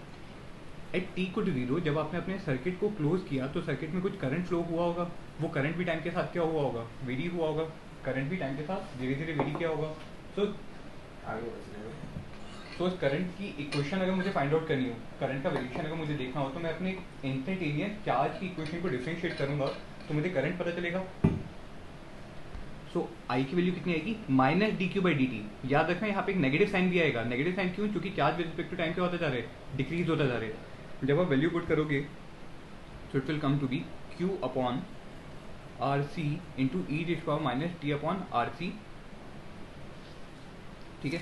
eight t = 0। जब आपने अपने सर्किट को क्लोज किया तो सर्किट में कुछ करंट फ्लो हुआ होगा, वो करंट भी टाइम के साथ क्या हुआ होगा, वेरी हुआ होगा। करंट भी टाइम के साथ धीरे धीरे वेरी क्या होगा। सो आगे बचने में तो इस करंट की इक्वेशन अगर मुझे फाइंड आउट करनी हो, करंट का वेरिएशन अगर मुझे देखना हो, तो मैं अपने इंस्टेंटेनियस चार्ज की इक्वेशन को डिफरेंशिएट करूंगा तो मुझे करंट पता चलेगा। सो आई की वैल्यू कितनी आएगी, -dq/dt। याद रखना यहाँ पे एक नेगेटिव साइन भी आएगा। नेगेटिव साइन क्यों, क्योंकि charge with respect to time क्या होता जा रहा है, डिक्रीज होता जा रहा है। जब आप वैल्यू पुट करोगे तो it will come to be Q/RC into e⁻t/RC। ठीक है,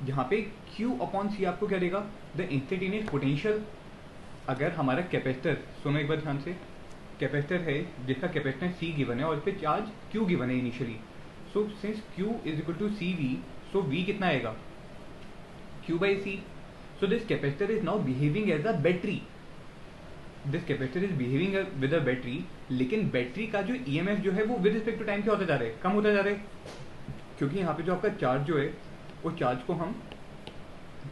जहाँ पे Q/C आपको क्या देगा, द इंस्टेंटेनियस पोटेंशियल। अगर हमारा कैपेसिटर, सुनो एक बार ध्यान से, कैपेसिटर है जिसका कैपेसिटेंस C गिवन है और इस पे चार्ज Q गिवन है initially. So since Q = CV, so V कितना आएगा, Q/C। So this capacitor is now behaving as a battery. This capacitor is behaving with a battery, लेकिन बैटरी का जो EMF जो है वो विद रिस्पेक्ट टू टाइम क्या होता जा रहा है, कम होता जा रहा है। क्योंकि यहाँ पे जो आपका चार्ज जो है, वो चार्ज को हम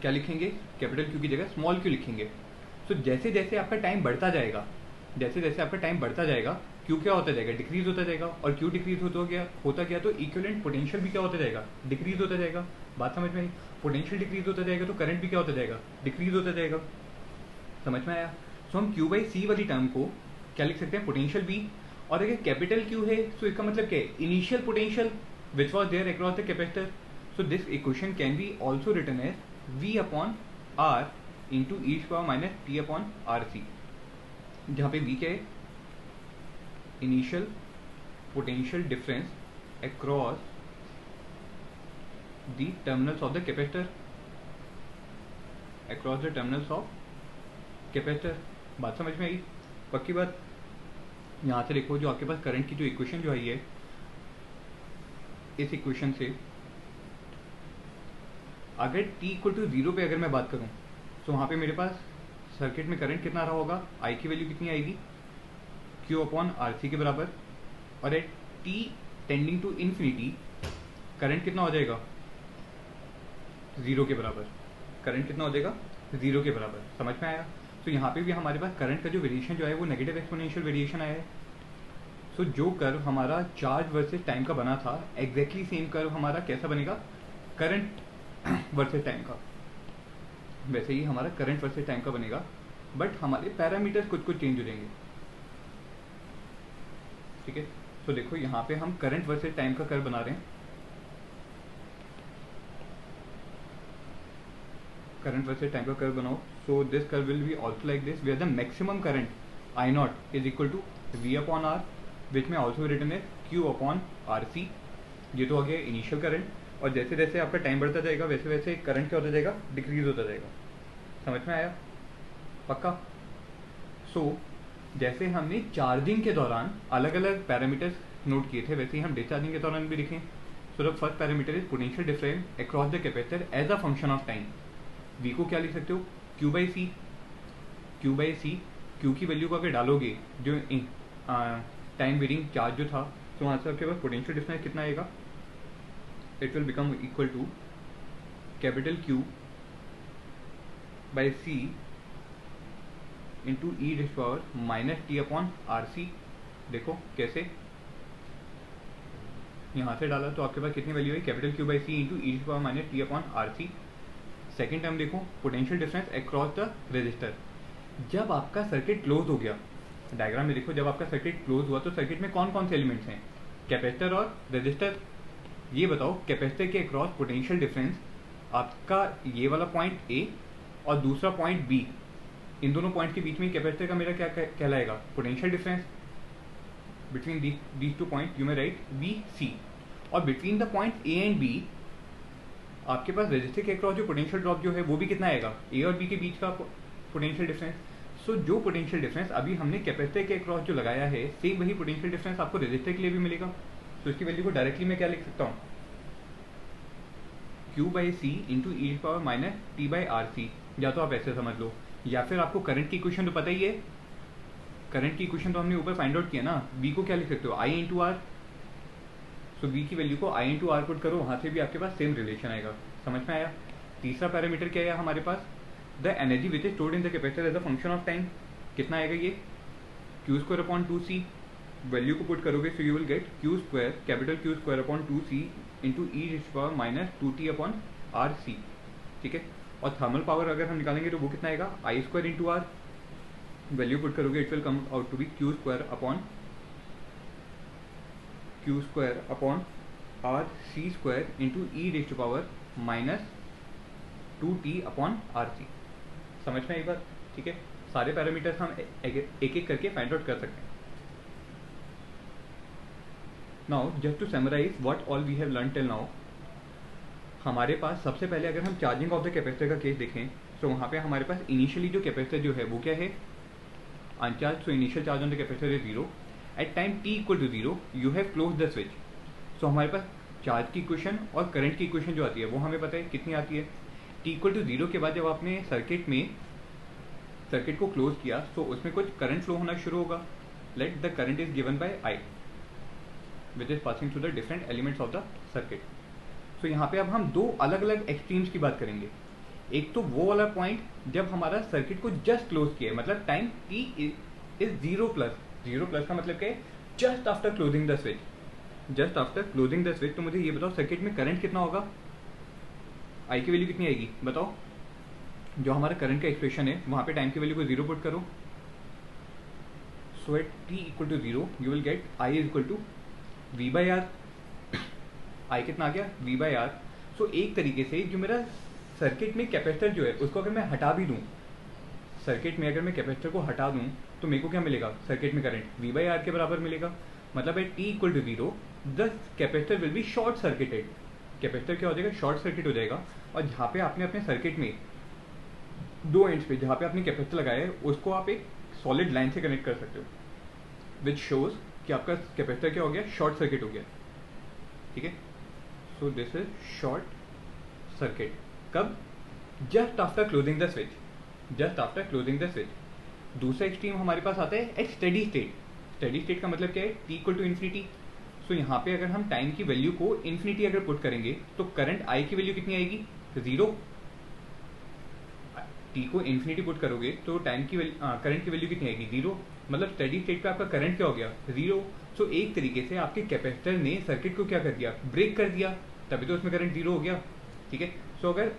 क्या लिखेंगे, कैपिटल Q की जगह स्मॉल q लिखेंगे। सो जैसे जैसे आपका टाइम बढ़ता जाएगा, जैसे जैसे आपका टाइम बढ़ता जाएगा, Q क्या होता जाएगा, डिक्रीज होता जाएगा। और Q डिक्रीज होता गया तो इक्विवेलेंट पोटेंशियल भी क्या होता जाएगा, डिक्रीज होता जाएगा। बात समझ में आई? पोटेंशियल डिक्रीज होता जाएगा तो करंट भी क्या होता जाएगा, डिक्रीज होता जाएगा। समझ में आया? सो हम Q/C वाली टर्म को क्या लिख सकते हैं, पोटेंशियल B। और अगर कैपिटल Q है तो इसका मतलब क्या है, initial potential which was there across the capacitor. So this equation can be also written as V/R into e⁻t/RC, जहाँ पे V क्या है, initial potential difference across the terminals of the capacitor, across the terminals of capacitor. बात समझ में आई पक्की बात? यहाँ से देखो, जो आपके पास करंट की जो इक्वेशन जो आई है, इस इक्वेशन से अगर t = 0 पे अगर मैं बात करूँ, तो वहाँ पे मेरे पास सर्किट में करंट कितना रहा होगा, I की वैल्यू कितनी आएगी, Q/RC के बराबर। और at t tending to infinity current कितना हो जाएगा, 0 के बराबर। करंट कितना हो जाएगा, 0 के बराबर। समझ में आया? तो यहाँ पे भी हमारे पास करंट का जो वेरिएशन जो है वो नेगेटिव एक्सपोनेंशियल वेरिएशन आया है। सो जो कर्व हमारा चार्ज वर्सेस टाइम का बना था, एग्जैक्टली सेम कर्व हमारा कैसा बनेगा, करंट वर्सेस टाइम का। वैसे ही हमारा करंट वर्सेस टाइम का बनेगा, बट हमारे पैरामीटर्स कुछ कुछ चेंज हो जाएंगे। ठीक है, तो देखो यहाँ पे हम करंट वर्सेस टाइम का कर्व बना रहे हैं। करंट वर्सेस टाइम का कर्व बनाओ। So this curve will be also like this, where the maximum current I naught is equal to V upon R, which में ऑल्सो रिटर्न है Q upon R C. ये तो आ गया initial current, और जैसे जैसे आपका टाइम बढ़ता जाएगा वैसे वैसे करंट क्या होता जाएगा, डिक्रीज होता जाएगा। समझ में आया? पक्का? सो जैसे हमने चार्जिंग के दौरान अलग अलग पैरामीटर्स नोट किए थे, वैसे ही हम डिस्चार्जिंग के दौरान भी लिखें। So the first parameter is potential difference across the capacitor as a function of time. V को क्या लिख सकते हो, Q by C. Q by C, Q की वैल्यू को अगर डालोगे जो टाइम वेरिंग चार्ज जो था, तो वहाँ से आपके पास पोटेंशियल डिफरेंस कितना आएगा, it will become equal to capital Q by C into E raise power minus T upon R C. देखो कैसे, यहाँ से डाला तो आपके पास कितनी वैल्यू है, capital Q by C into E raise power minus T upon R C. Second term देखो, potential difference across the resistor. जब आपका सर्किट क्लोज हो गया, डायग्राम में देखो, जब आपका सर्किट क्लोज हुआ तो सर्किट में कौन कौन से एलिमेंट्स हैं, कैपेसिटर और रेजिस्टर। ये बताओ कैपेसिटर के अक्रॉस पोटेंशियल डिफरेंस आपका ये वाला पॉइंट ए और दूसरा पॉइंट बी, इन दोनों पॉइंट के बीच में कैपेसिटर का मेरा क्या कहलाएगा, potential difference. Between these two point you may write B C, और between the point A and B आपके पास रेजिस्टर के अक्रॉस जो पोटेंशियल ड्रॉप जो है वो भी कितना आएगा, ए और बी के बीच का पोटेंशियल डिफरेंस। सो जो पोटेंशियल डिफरेंस अभी हमने कैपेसिटर के अक्रॉस जो लगाया है, सेम वही पोटेंशियल डिफरेंस आपको रेजिस्टर के लिए भी मिलेगा। तो इसकी वैल्यू को डायरेक्टली मैं क्या लिख सकता हूँ, Q by C into E power minus T by R C. या तो आप ऐसे समझ लो, या फिर आपको करंट की इक्वेशन तो पता ही है, करंट की इक्वेशन तो हमने ऊपर फाइंड आउट किया ना, बी को क्या लिख सकते हो, आई इंटू आर। सो बी की वैल्यू को आई इंटू आर पुट करो, वहां से भी आपके पास सेम रिलेशन आएगा। समझ में आया? तीसरा पैरामीटर क्या है हमारे पास, the energy which is stored in the capacitor as a function of time. कितना आएगा ये, Q square upon two C. Value को पुट करोगे so you will get Q square, capital Q square upon two C into E raise power minus two T upon R C. ठीक है, और thermal power अगर हम निकालेंगे तो वो कितना आएगा, I square into R. Value put करोगे it will come out to be Q square upon R C square into E raise to power minus two T upon R C. समझ में एक बार? ठीक है, सारे पैरामीटर्स हम एक एक करके फाइंड आउट कर सकते हैं। Now just to summarize what all we have learn till now, हमारे पास सबसे पहले अगर हम चार्जिंग ऑफ द कैपेसिटर का केस देखें तो वहाँ पे हमारे पास इनिशियली जो कैपेसिटर जो है वो क्या है, uncharge. So initial charge on the capacitor is zero. At time T equal to zero you have close the switch. So हमारे पास चार्ज की इक्वेशन और करंट की इक्वेशन जो आती है वो हमें पता है कितनी आती है, टी इक्वल टू जीरो के बाद जब आपने सर्किट को क्लोज किया तो उसमें कुछ करंट फ्लो होना शुरू होगा। Let the current is given by I which is passing through the different elements of the circuit. So यहाँ पे अब हम दो अलग अलग एक्सट्रीम्स की बात करेंगे। एक तो वो वाला पॉइंट जब हमारा सर्किट को जस्ट क्लोज किया है, मतलब time T is zero plus. Zero plus का मतलब क्या है, just after closing the switch. Just after closing the switch. तो मुझे ये बताओ सर्किट में करंट कितना होगा, आई की वैल्यू कितनी आएगी बताओ। जो हमारा करंट का एक्सप्रेशन है वहां पे टाइम की वैल्यू को जीरो पुट करो। So at T equal to zero you will get I is equal to V by R. I कितना आ गया, वी बाई आर। सो एक तरीके से जो मेरा सर्किट में कैपेसिटर जो है उसको अगर मैं हटा भी दूं, सर्किट में अगर मैं कैपेसिटर को हटा दूं तो मेरे को क्या मिलेगा, सर्किट में करंट वी बाई आर के बराबर मिलेगा। मतलब at T equal to zero the capacitor will be short circuited. Capacitor क्या हो जाएगा, शॉर्ट सर्किट हो जाएगा। और जहाँ पे आपने अपने सर्किट में दो एंड्स पे जहाँ पे आपने कैपेसिटर लगाया है उसको आप एक सॉलिड लाइन से कनेक्ट कर सकते हो, विच शोज कि आपका कैपेसिटर क्या हो गया, शॉर्ट सर्किट हो गया। ठीक है, so this is short circuit. कब, just after closing the switch. Just after closing the switch. दूसरा एक्सट्रीम हमारे पास आता है at steady state. Steady state का मतलब क्या है, t equal to infinity. So यहाँ पे अगर हम टाइम की वैल्यू को इन्फिनिटी अगर पुट करेंगे तो करंट आई की वैल्यू कितनी आएगी, जीरो। टी को इन्फिनिटी पुट करोगे तो टाइम की करंट की वैल्यू कितनी आएगी, जीरो। मतलब स्टेडी स्टेट पे आपका करंट क्या हो गया, जीरो। सो एक तरीके से आपके कैपेसिटर ने सर्किट को क्या कर दिया, ब्रेक कर दिया, तभी तो उसमें करंट जीरो हो गया। ठीक है, सो अगर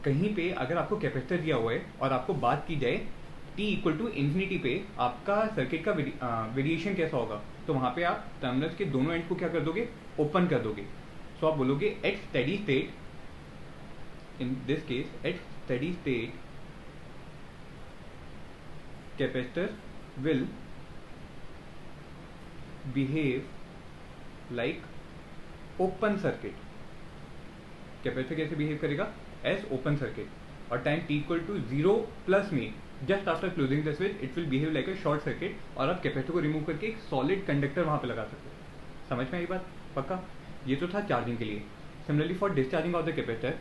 कहीं पे अगर आपको कैपेसिटर दिया हुआ है और आपको बात की जाए टी इक्वल टू इन्फिनिटी पे आपका सर्किट का वेरिएशन कैसा होगा, तो वहां पे आप टर्मिनल्स के दोनों एंड को क्या कर दोगे, ओपन कर दोगे। सो आप बोलोगे at steady state, in this case at steady state capacitor will behave like open circuit. Capacitor कैसे बिहेव करेगा? As open circuit. और time t equal to 0 plus में just after closing the switch it will behave like a short circuit, और आप capacitor को remove करके एक solid conductor वहां पे लगा सकते हो। समझ में आई बात? पक्का? ये तो था चार्जिंग के लिए। Similarly for discharging of the capacitor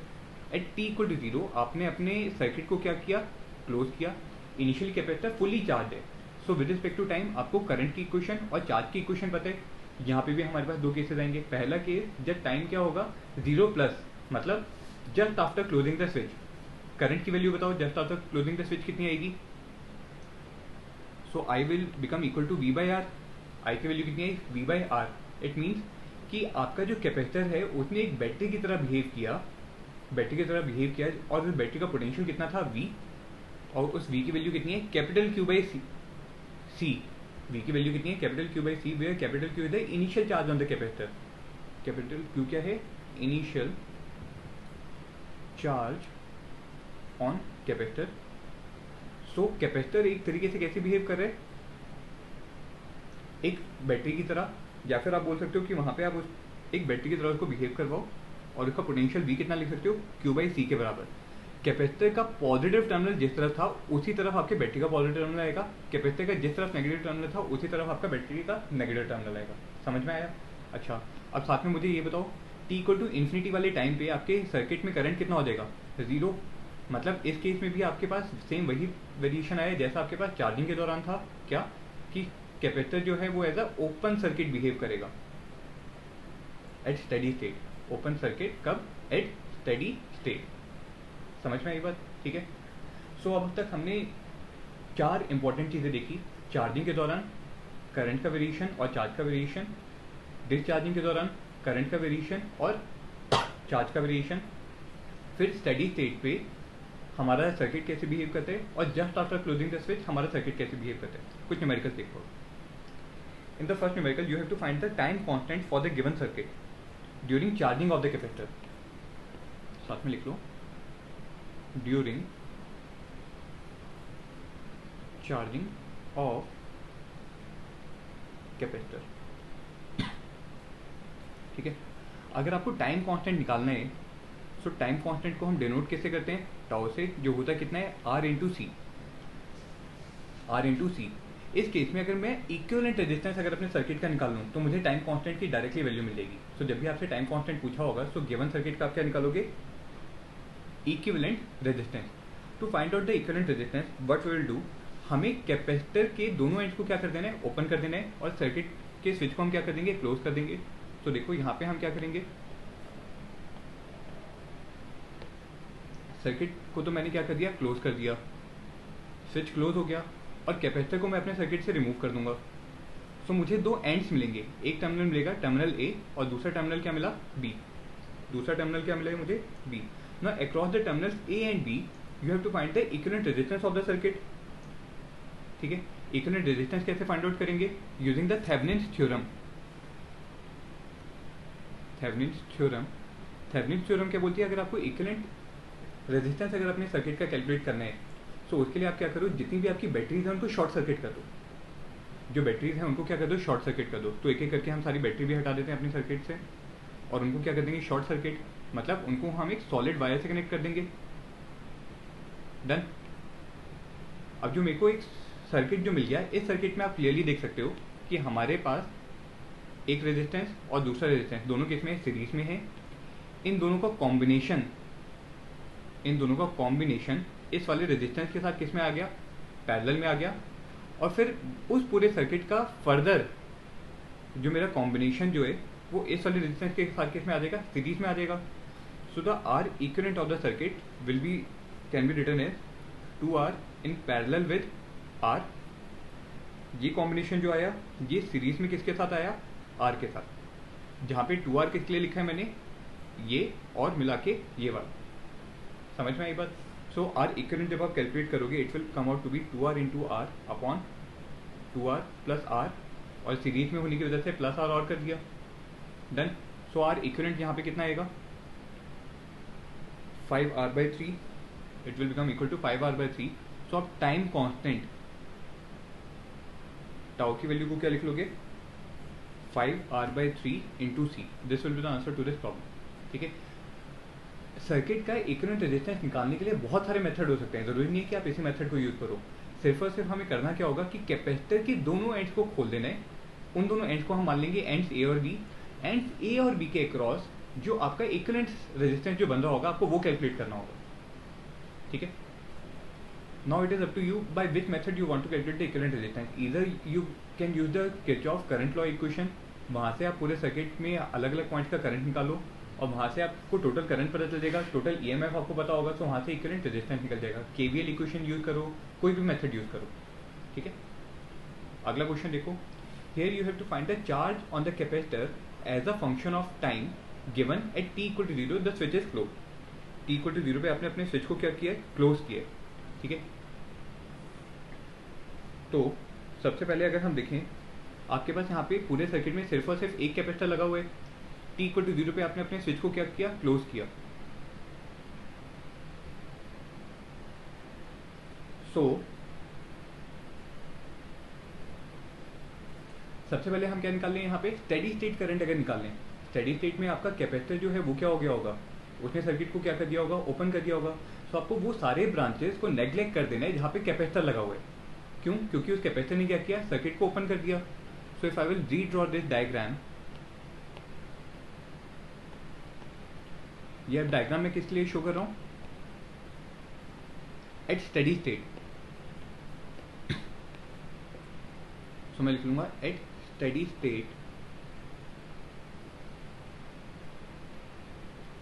at t equal to 0 आपने अपने सर्किट को क्या किया? क्लोज किया। इनिशियली कैपेसिटर फुली चार्ज है, so with respect to time आपको करंट की इक्वेशन और चार्ज की इक्वेशन पता है। यहाँ पे भी हमारे पास दो केसेस आएंगे। पहला केस जब टाइम क्या होगा? 0 प्लस, मतलब just after closing the switch. Current की वैल्यू बताओ, just after closing the switch कितनी आएगी? So I will become equal to V by R. I की वैल्यू कितनी आई? V by R. It means कि आपका जो कैपेसिटर है उसने एक बैटरी की तरह बिहेव किया, और उस बैटरी का पोटेंशियल कितना था? V, और उस V की वैल्यू कितनी है? Capital Q by C. V की वैल्यू कितनी है? Capital Q by C, where capital Q is the initial charge on the capacitor. Capital Q क्या है? Initial charge on capacitor. So capacitor एक तरीके से कैसे बिहेव कर रहे हैं? एक बैटरी की तरह, या फिर आप बोल सकते हो कि वहां पे आप एक बैटरी की तरह उसको बिहेव करवाओ, और उसका पोटेंशियल V कितना लिख सकते हो? Q बाई सी के बराबर। कैपेसिटर का पॉजिटिव टर्मिनल जिस तरफ था उसी तरफ आपके बैटरी का पॉजिटिव टर्मिनल आएगा। कैपेसिटर का जिस तरफ नेगेटिव टर्मिनल था उसी तरफ आपका बैटरी का नेगेटिव टर्मिनल आएगा। समझ में आया? अच्छा, अब साथ में मुझे ये बताओ, t इक्वल टू इन्फिनिटी वाले टाइम पे आपके सर्किट में करंट कितना हो जाएगा? 0। मतलब इस केस में भी आपके पास सेम वही वेरिएशन आया जैसा आपके पास चार्जिंग के दौरान था। क्या? कि कैपेसिटर जो है वो as a open circuit behave करेगा at steady state. Open circuit कब? At steady state. समझ में आई बात? ठीक है। सो अब तक हमने 4 इंपॉर्टेंट चीज़ें देखी। चार्जिंग के दौरान करंट का वेरिएशन और चार्ज का वेरिएशन, डिस्चार्जिंग के दौरान करंट का वेरिएशन और चार्ज का वेरिएशन, फिर स्टेडी स्टेट पे हमारा सर्किट कैसे बिहेव करते हैं, और just after closing the switch हमारा सर्किट कैसे बिहेव करते हैं। कुछ न्यूमेरिकल्स देखो। In the first numerical you have to find the time constant for the given circuit during charging of the capacitor. साथ में लिख लो, ड्यूरिंग चार्जिंग ऑफ कैपेसिटर। ठीक है। अगर आपको टाइम कांस्टेंट निकालना है, सो टाइम कांस्टेंट को हम डिनोट कैसे करते हैं? टाउ से, जो होता है कितना है? R इंटू सी। इस केस में अगर मैं इक्विवेलेंट रेजिस्टेंस अगर अपने सर्किट का निकाल लूँ तो मुझे टाइम कांस्टेंट की डायरेक्टली वैल्यू मिल जाएगी। सो जब भी आपसे टाइम कांस्टेंट पूछा होगा तो गिवन सर्किट का आप क्या निकालोगे? Equivalent resistance. To find out the equivalent resistance what we will do, हमें कैपेसिटर के दोनों एंड को क्या कर देना है? ओपन कर देना है, और सर्किट के स्विच को हम क्या कर देंगे? क्लोज कर देंगे। तो देखो यहाँ पे हम क्या करेंगे, सर्किट को तो मैंने क्या कर दिया? क्लोज कर दिया। स्विच क्लोज हो गया, और कैपेसिटर को मैं अपने सर्किट से रिमूव कर दूंगा। सो मुझे दो एंड्स मिलेंगे। एक टर्मिनल मिलेगा टर्मिनल ए, और दूसरा टर्मिनल क्या मिला? बी। दूसरा टर्मिनल क्या मिला है मुझे? B. Now across the terminals A and B you have to find the equivalent resistance of the circuit. ठीक है। इक्विवेलेंट रेजिस्टेंस कैसे फाइंड आउट करेंगे? Using the Thevenin's theorem. Thevenin's theorem क्या बोलती है? अगर आपको इक्विवेलेंट रेजिस्टेंस अगर अपने सर्किट का कैलकुलेट करना है, तो उसके लिए आप क्या करो? जितनी भी आपकी बैटरीज हैं उनको शॉर्ट सर्किट कर दो। जो बैटरीज हैं उनको क्या कर दो? शॉर्ट सर्किट कर दो। तो एक एक करके हम सारी बैटरी भी हटा देते हैं अपने सर्किट से, और उनको क्या कर देंगे? Short circuit. मतलब उनको हम एक सॉलिड वायर से कनेक्ट कर देंगे। डन। अब जो मेरे को एक सर्किट जो मिल गया, इस सर्किट में आप क्लियरली देख सकते हो कि हमारे पास एक रेजिस्टेंस और दूसरा रेजिस्टेंस दोनों किस में? सीरीज में है। इन दोनों का कॉम्बिनेशन इस वाले रेजिस्टेंस के साथ किस में आ गया? पैरेलल में आ गया। और फिर उस पूरे सर्किट का फर्दर जो मेरा कॉम्बिनेशन जो है वो इस वाले रेजिस्टेंस के साथ किस में आ जाएगा? सीरीज में आ जाएगा। So the R equivalent of the circuit can be written as 2R in parallel with R। ये कॉम्बिनेशन जो आया ये सीरीज में किसके साथ आया? R के साथ। जहाँ पे 2R किसके लिए लिखा है मैंने? ये और मिला के ये वाला। समझ में आई बात? सो आर इक्विवेलेंट जब आप कैलकुलेट करोगे it will come out to be 2R into R upon 2R plus R, और सीरीज में होने की वजह से प्लस R और कर दिया। डन। सो आर इक्विवेलेंट यहाँ पे कितना आएगा? 5R/3। It will become equal to 5R/3। So आप टाइम कांस्टेंट टाउ की वैल्यू को क्या लिख लोगे? 5R/3 into C, this will be the answer to this problem. ठीक है, सर्किट का इक्विवेलेंट रेजिस्टेंस निकालने के लिए बहुत सारे मेथड हो सकते हैं, ज़रूरी नहीं है कि आप इसी मेथड को यूज़ करो। सिर्फ और सिर्फ हमें करना क्या होगा कि कैपेसिटर के दोनों एंड्स को खोल देना है, उन दोनों एंड्स को हम मान लेंगे एंड्स ए और बी। एंड्स ए और बी के अक्रॉस जो आपका इक्विवेलेंट रेजिस्टेंस जो बन रहा होगा आपको वो कैलकुलेट करना होगा। ठीक है, now it is up to you by which method you want to calculate the equivalent resistance. Either you can use the Kirchhoff current law equation, वहाँ से आप पूरे सर्किट में अलग अलग पॉइंट्स का करंट निकालो और वहाँ से आपको टोटल करंट पता चल जाएगा, टोटल ईएमएफ आपको पता होगा, तो वहाँ से इक्विवेलेंट रेजिस्टेंस निकल जाएगा। केवीएल इक्वेशन यूज करो, कोई भी मेथड यूज करो। ठीक है, अगला क्वेश्चन देखो। Here you have to find the charge on the capacitor as a function of time given at t equal to 0 the switch is close. t equal to 0 पे आपने अपने स्विच को क्या किया है, क्लोज किया है। ठीक है, तो सबसे पहले अगर हम देखें, आपके पास यहाँ पे पूरे सर्किट में सिर्फ और सिर्फ एक कैपेसिटर लगा हुआ है। t इक्वल टू 0 पे आपने अपने स्विच को क्या किया, क्लोज किया। सो सबसे पहले हम क्या निकाल लें, यहाँ पे स्टेडी स्टेट करंट अगर निकाल लें, स्टेडी स्टेट में आपका कैपेसिटर जो है वो क्या हो गया होगा, उसने सर्किट को क्या कर दिया होगा, ओपन कर दिया होगा। तो आपको वो सारे ब्रांचेस को नेग्लेक्ट कर देना है जहाँ पे कैपेसिटर लगा हुआ है। क्यों? क्योंकि उस कैपेसिटर ने क्या किया, सर्किट को ओपन कर दिया। So if I will redraw this diagram, ये डायग्राम में किस लिए शो कर रहा हूं, एट स्टेडी स्टेट। सो मैं लिख लूंगा एट स्टेडी स्टेट,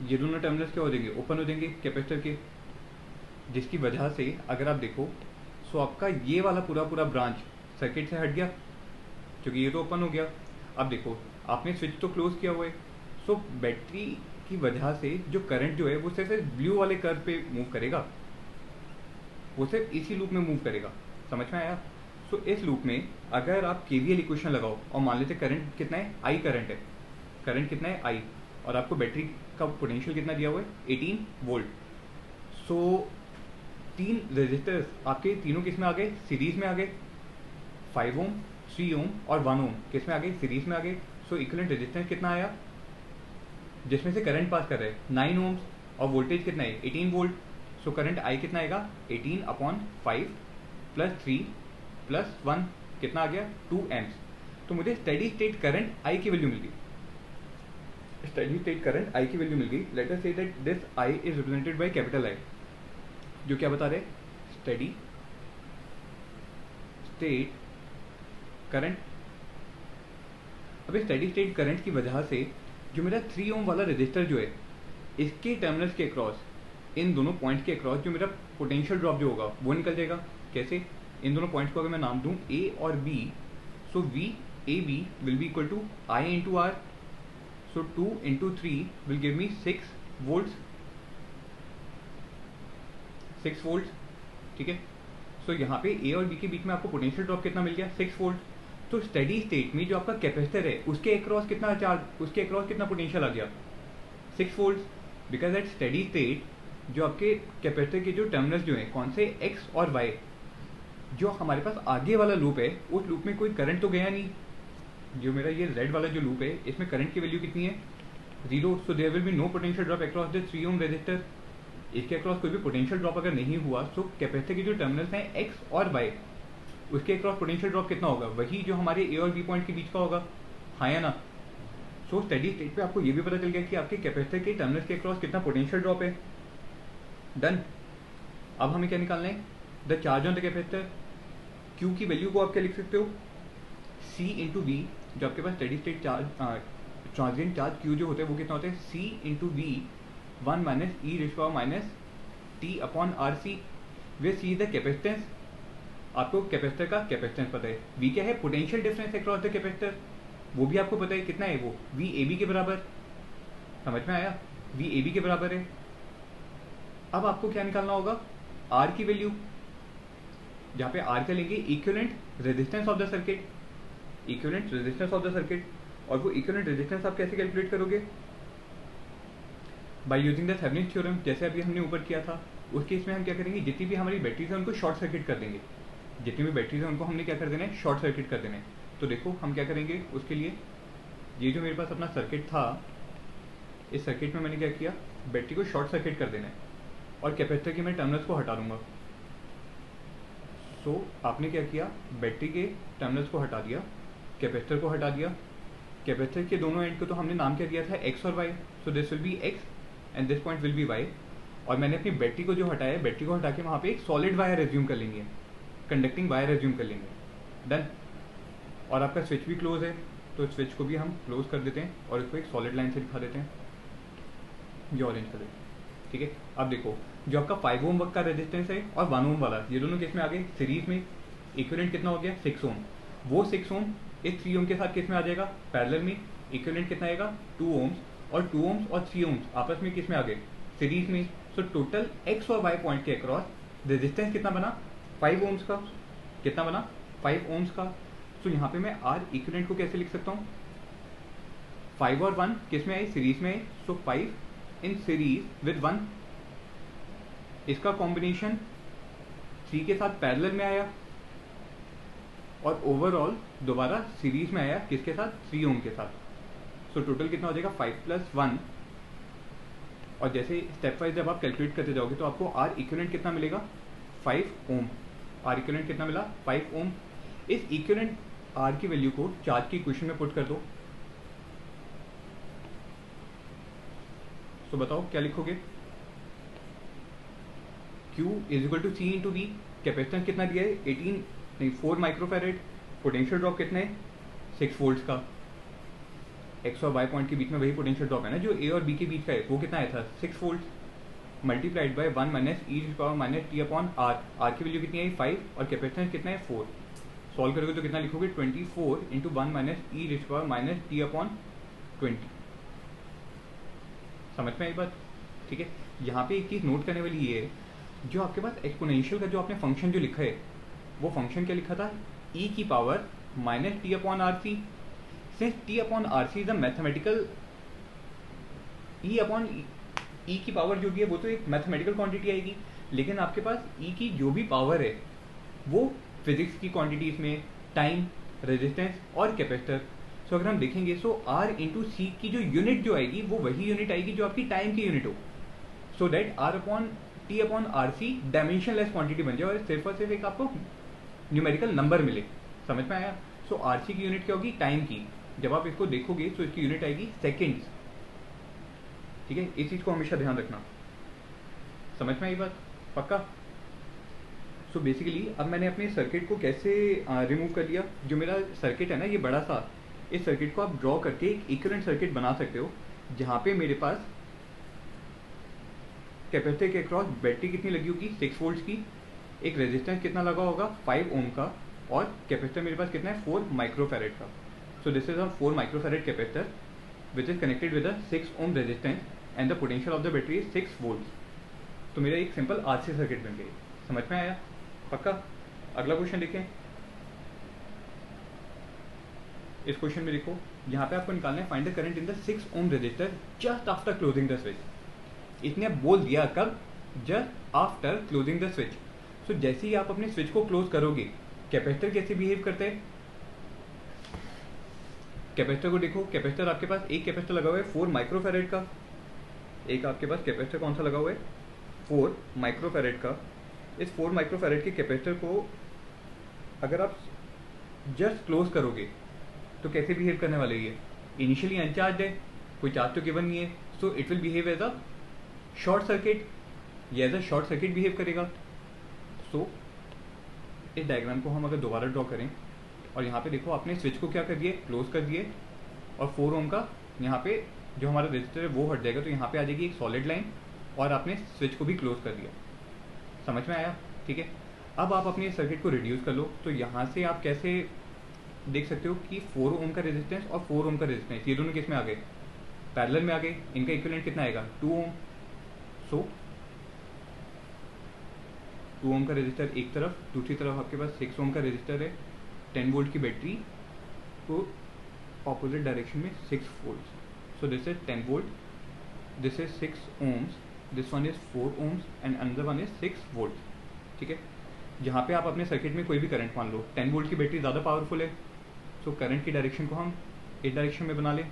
ये दोनों टर्मिनल्स क्या हो जाएंगे, ओपन हो जाएंगे कैपेसिटर के, जिसकी वजह से अगर आप देखो सो आपका ये वाला पूरा पूरा ब्रांच सर्किट से हट गया, क्योंकि ये तो ओपन हो गया। अब देखो आपने स्विच तो क्लोज किया हुआ है, सो बैटरी की वजह से जो करंट जो है वो सिर्फ ब्लू वाले कर्व पे मूव करेगा, वो सिर्फ इसी लूप में मूव करेगा। समझ में आया? सो इस लूप में अगर आप केवीएल इक्वेशन लगाओ और मान लेते करंट कितना है, आई करंट है, करंट कितना है आई, और आपको बैटरी का पोटेंशियल कितना दिया हुआ है, 18 वोल्ट। सो तीन रेजिस्टर्स आपके तीनों किस में आ गए, सीरीज में आ गए, 5 ओम, 3 ओम और 1 ओम किस में आ गए, सीरीज में आ गए। सो इक्विवेलेंट रेजिस्टेंस कितना आया, जिसमें से करंट पास कर रहे हैं 9 ओम्स और वोल्टेज कितना है, 18 वोल्ट। सो करंट आई कितना आएगा, 18/5 प्लस 3 प्लस 1 कितना आ गया, 2 एम्प्स। तो मुझे स्टेडी स्टेट करंट आई की वैल्यू मिल गई, स्टेडी स्टेट करंट आई की वैल्यू मिल गई। Let us say that this I is represented by capital I, जो क्या बता रहे, स्टेडी स्टेट करंट। अब स्टेडी स्टेट करंट की वजह से जो मेरा 3 ओम वाला रजिस्टर जो है, इसके टर्मिनल्स के अक्रॉस, इन दोनों पॉइंट्स के अक्रॉस जो मेरा पोटेंशियल ड्रॉप जो होगा वो निकल जाएगा। कैसे? इन दोनों पॉइंट्स को अगर मैं नाम दूं ए और B, so V A B will be equal to I into R. So 2 into 3 will give me 6 volts, 6 volt. ठीक है, सो यहाँ पे ए और बी के बीच में आपको पोटेंशियल ड्रॉप कितना मिल गया, 6 वोल्ट। तो स्टेडी स्टेट में जो आपका कैपेसिटर है उसके अक्रॉस कितना चार्ज, उसके अक्रॉस कितना पोटेंशियल आ गया, 6 volt. Because at steady state जो आपके कैपेसिटर के जो टर्मिनल्स जो हैं, कौन से, एक्स और वाई, जो हमारे पास आगे वाला लूप है उस लूप में कोई करंट तो गया नहीं। जो मेरा ये रेड वाला जो लूप है इसमें करंट की वैल्यू कितनी है, 0। So there will be no potential drop across the 3 ohm resistor. इसके अक्रॉस कोई भी पोटेंशियल ड्रॉप अगर नहीं हुआ, तो कैपेसिटर के जो टर्मिनल्स हैं एक्स और वाई, उसके अक्रॉस पोटेंशियल ड्रॉप कितना होगा, वही जो हमारे ए और बी पॉइंट के बीच का होगा, हाँ या ना। सो स्टेडी स्टेट पे आपको ये भी पता चल गया कि आपके कैपेसिटर के टर्मिनल्स के अक्रॉस कितना पोटेंशियल ड्रॉप है। डन। अब हमें क्या निकालना है, the charge on the capacitor. Q की वैल्यू को आप क्या लिख सकते हो, सी इंटू वी, जो आपके पास steady state charge, transient charge Q जो होते हैं वो कितना होते हैं, C into V 1 minus E raise power minus T upon R C, where C is the capacitance. आपको कैपेसिटर का कैपेसिटेंस पता है, वी क्या है, potential difference across the capacitor, वो भी आपको पता है कितना है, वो वी ए बी के बराबर। समझ में आया, वी ए बी के बराबर है। अब आपको क्या निकालना होगा, आर की वैल्यू, जहाँ पे आर क्या लेंगे, equivalent resistance of the circuit, equivalent resistance of the circuit. और वो इक्विवेलेंट रेजिस्टेंस आप कैसे कैलकुलेट करोगे, by using the Thevenin theorem, जैसे अभी हमने ऊपर किया था। उस केस में हम क्या करेंगे, जितनी भी हमारी बैटरीज है उनको शॉर्ट सर्किट कर देंगे, जितनी भी बैटरीज है उनको हमने क्या कर देना है, शॉर्ट सर्किट कर देना है। तो देखो हम क्या करेंगे उसके लिए, ये जो मेरे पास अपना सर्किट था, इस सर्किट में मैंने क्या किया, बैटरी को शॉर्ट सर्किट कर देना है और कैपेसिटर के मैं टर्मिनल्स को हटा दूंगा। सो आपने क्या किया, बैटरी के टर्मिनल्स को हटा दिया, कैपेसिटर को हटा दिया। कैपेसिटर के दोनों एंड को तो हमने नाम क्या दिया था, एक्स और Y. So this will be X and this point will be Y. और मैंने अपनी बैटरी को जो हटाया है, बैटरी को हटा के वहाँ पे एक सॉलिड वायर एज्यूम कर लेंगे, कंडक्टिंग वायर एज्यूम कर लेंगे। डन। और आपका स्विच भी क्लोज है, तो स्विच को भी हम क्लोज कर देते हैं और इसको एक सॉलिड लाइन से दिखा देते हैं, जो ऑरेंज कलर। ठीक है, अब देखो जो आपका 5 ओम का रेजिस्टेंस है और 1 ओम वाला, ये दोनों केस में आ गए सीरीज में। इक्विवेलेंट कितना हो गया, 6 ओम। वो 6 ओम इस 3 ओम के साथ किस में आ जाएगा, पैरेलल में। इक्विवेलेंट कितना आएगा, 2 ओम्स। और 2 ओम्स और 3 ओम्स आपस में किस में आ गए, सीरीज में। सो टोटल एक्स और वाई पॉइंट के अक्रॉस रेजिस्टेंस कितना बना, 5 ओम्स का। कितना बना, 5 ओम्स का। सो यहाँ पे मैं आर इक्विवेलेंट को कैसे लिख सकता हूँ, 5 और 1 किस में आई, सीरीज में आई। सो 5 इन सीरीज विद 1, इसका कॉम्बिनेशन 3 के साथ पैरेलल में आया और ओवरऑल दोबारा सीरीज में आया किसके साथ, 3 ओम के साथ। सो टोटल कितना हो जाएगा, 5 + 1। और जैसे स्टेप वाइज जब आप कैलकुलेट करते जाओगे तो आपको आर इक्विवेलेंट कितना मिलेगा, 5 ओम। आर इक्विवेलेंट कितना मिला, 5 ओम। इस इक्विवेलेंट आर की वैल्यू को चार्ज की इक्वेशन में पुट कर दो। तो बताओ क्या लिखोगे, Q = C × V। कैपेसिटेंस कितना दिया है, 4 माइक्रोफैरेड। पोटेंशियल ड्रॉप कितना है, 6 वोल्ट्स का। एक्स और वाई पॉइंट के बीच में वही पोटेंशियल ड्रॉप है ना जो ए और बी के बीच का है, वो कितना आया था, 6 volt multiplied by 1 - e⁻t/r। R की वैल्यू कितनी आई, 5 और कैपेसिटेंस कितना है, 4। सॉल्व करोगे तो कितना लिखोगे, 24 × 1 - e⁻t/20। समझ में आई बात। ठीक है, यहाँ पे एक चीज़ नोट करने वाली ये है, जो आपके पास एक्सपोनेंशियल का जो आपने फंक्शन जो लिखा है, वो फंक्शन क्या लिखा था, e की power -t/RC। Since t/RC is a mathematical, e की पावर जो भी है वो तो एक मैथमेटिकल क्वांटिटी आएगी, लेकिन आपके पास e की जो भी पावर है वो फिजिक्स की क्वांटिटीज में टाइम, रेजिस्टेंस और कैपेसिटर। सो अगर हम देखेंगे सो r × c की जो यूनिट जो आएगी वो वही यूनिट आएगी जो आपकी टाइम की यूनिट हो, so that r/t/RC dimensionless quantity बन जाए और सिर्फ एक आपको न्यूमेरिकल नंबर मिले। समझ में आया। सो RC की यूनिट क्या होगी, टाइम की। जब आप इसको देखोगे तो इसकी यूनिट आएगी सेकेंड्स। ठीक है, इस चीज को हमेशा ध्यान रखना। समझ में आई बात, पक्का। सो बेसिकली अब मैंने अपने सर्किट को कैसे रिमूव कर लिया। जो मेरा सर्किट है ना ये बड़ा सा, इस सर्किट को आप ड्रॉ करके एक इक्विवेलेंट सर्किट बना सकते हो, जहाँ पे मेरे पास कैपेसिटर के अक्रॉस बैटरी कितनी लगी होगी, 6 वोल्ट्स की। एक रेजिस्टेंस कितना लगा होगा, 5 ओम का। और कैपेसिटर मेरे पास कितना है, 4 माइक्रोफैरेड का। सो this is a 4 microfarad capacitor which is connected with a 6 ohm resistance and the potential of the battery is 6 volt. तो मेरा एक सिंपल RC सर्किट बन गया। समझ में आया, पक्का। अगला क्वेश्चन देखें। इस क्वेश्चन में देखो, यहाँ पे आपको निकालना है find the current in the 6 ohm resistor just after closing the switch. इसने बोल दिया कब, just after closing the switch. So जैसे ही आप अपने स्विच को क्लोज करोगे, कैपेसिटर कैसे बिहेव करते हैं। कैपेसिटर को देखो, कैपेसिटर आपके पास एक कैपेसिटर लगा हुआ है 4 माइक्रोफैरेड का। एक आपके पास कैपेसिटर कौन सा लगा हुआ है, 4 माइक्रोफैरेड का। इस 4 माइक्रोफैरेड के कैपेसिटर को अगर आप जस्ट क्लोज करोगे तो कैसे बिहेव करने वाले ये, इनिशियली अनचार्ज है, कोई चार्ज तो गिवन नहीं है। So it will behave as a short circuit, ये as a short circuit behave करेगा। सो इस डायग्राम को हम अगर दोबारा ड्रॉ करें और यहाँ पे देखो आपने स्विच को क्या कर दिए, क्लोज कर दिए। और 4 ओम का यहाँ पे जो हमारा रजिस्टर है वो हट जाएगा, तो यहाँ पे आ जाएगी एक सॉलिड लाइन और आपने स्विच को भी क्लोज कर दिया। समझ में आया, ठीक है। अब आप अपने सर्किट को रिड्यूस कर लो। तो यहाँ से आप कैसे देख सकते हो कि 4 ओम का रेजिस्टेंस और 4 ओम का रेजिस्टेंस ये दोनों किस में आ गए, पैरेलल में आ गए। इनका इक्विवेलेंट कितना आएगा, 2 ओम। सो 2 ओम का रेजिस्टर एक तरफ, दूसरी तरफ आपके पास 6 ओम का रेजिस्टर है, 10 वोल्ट की बैटरी, तो ऑपोजिट डायरेक्शन में 6 volt. So this is 10 volt, this is 6 ohms, this one is 4 ohms and another one is 6 volt. ठीक है, जहाँ पे आप अपने सर्किट में कोई भी करंट मान लो, 10 वोल्ट की बैटरी ज़्यादा पावरफुल है, सो करंट की डायरेक्शन को हम इस डायरेक्शन में बना लें,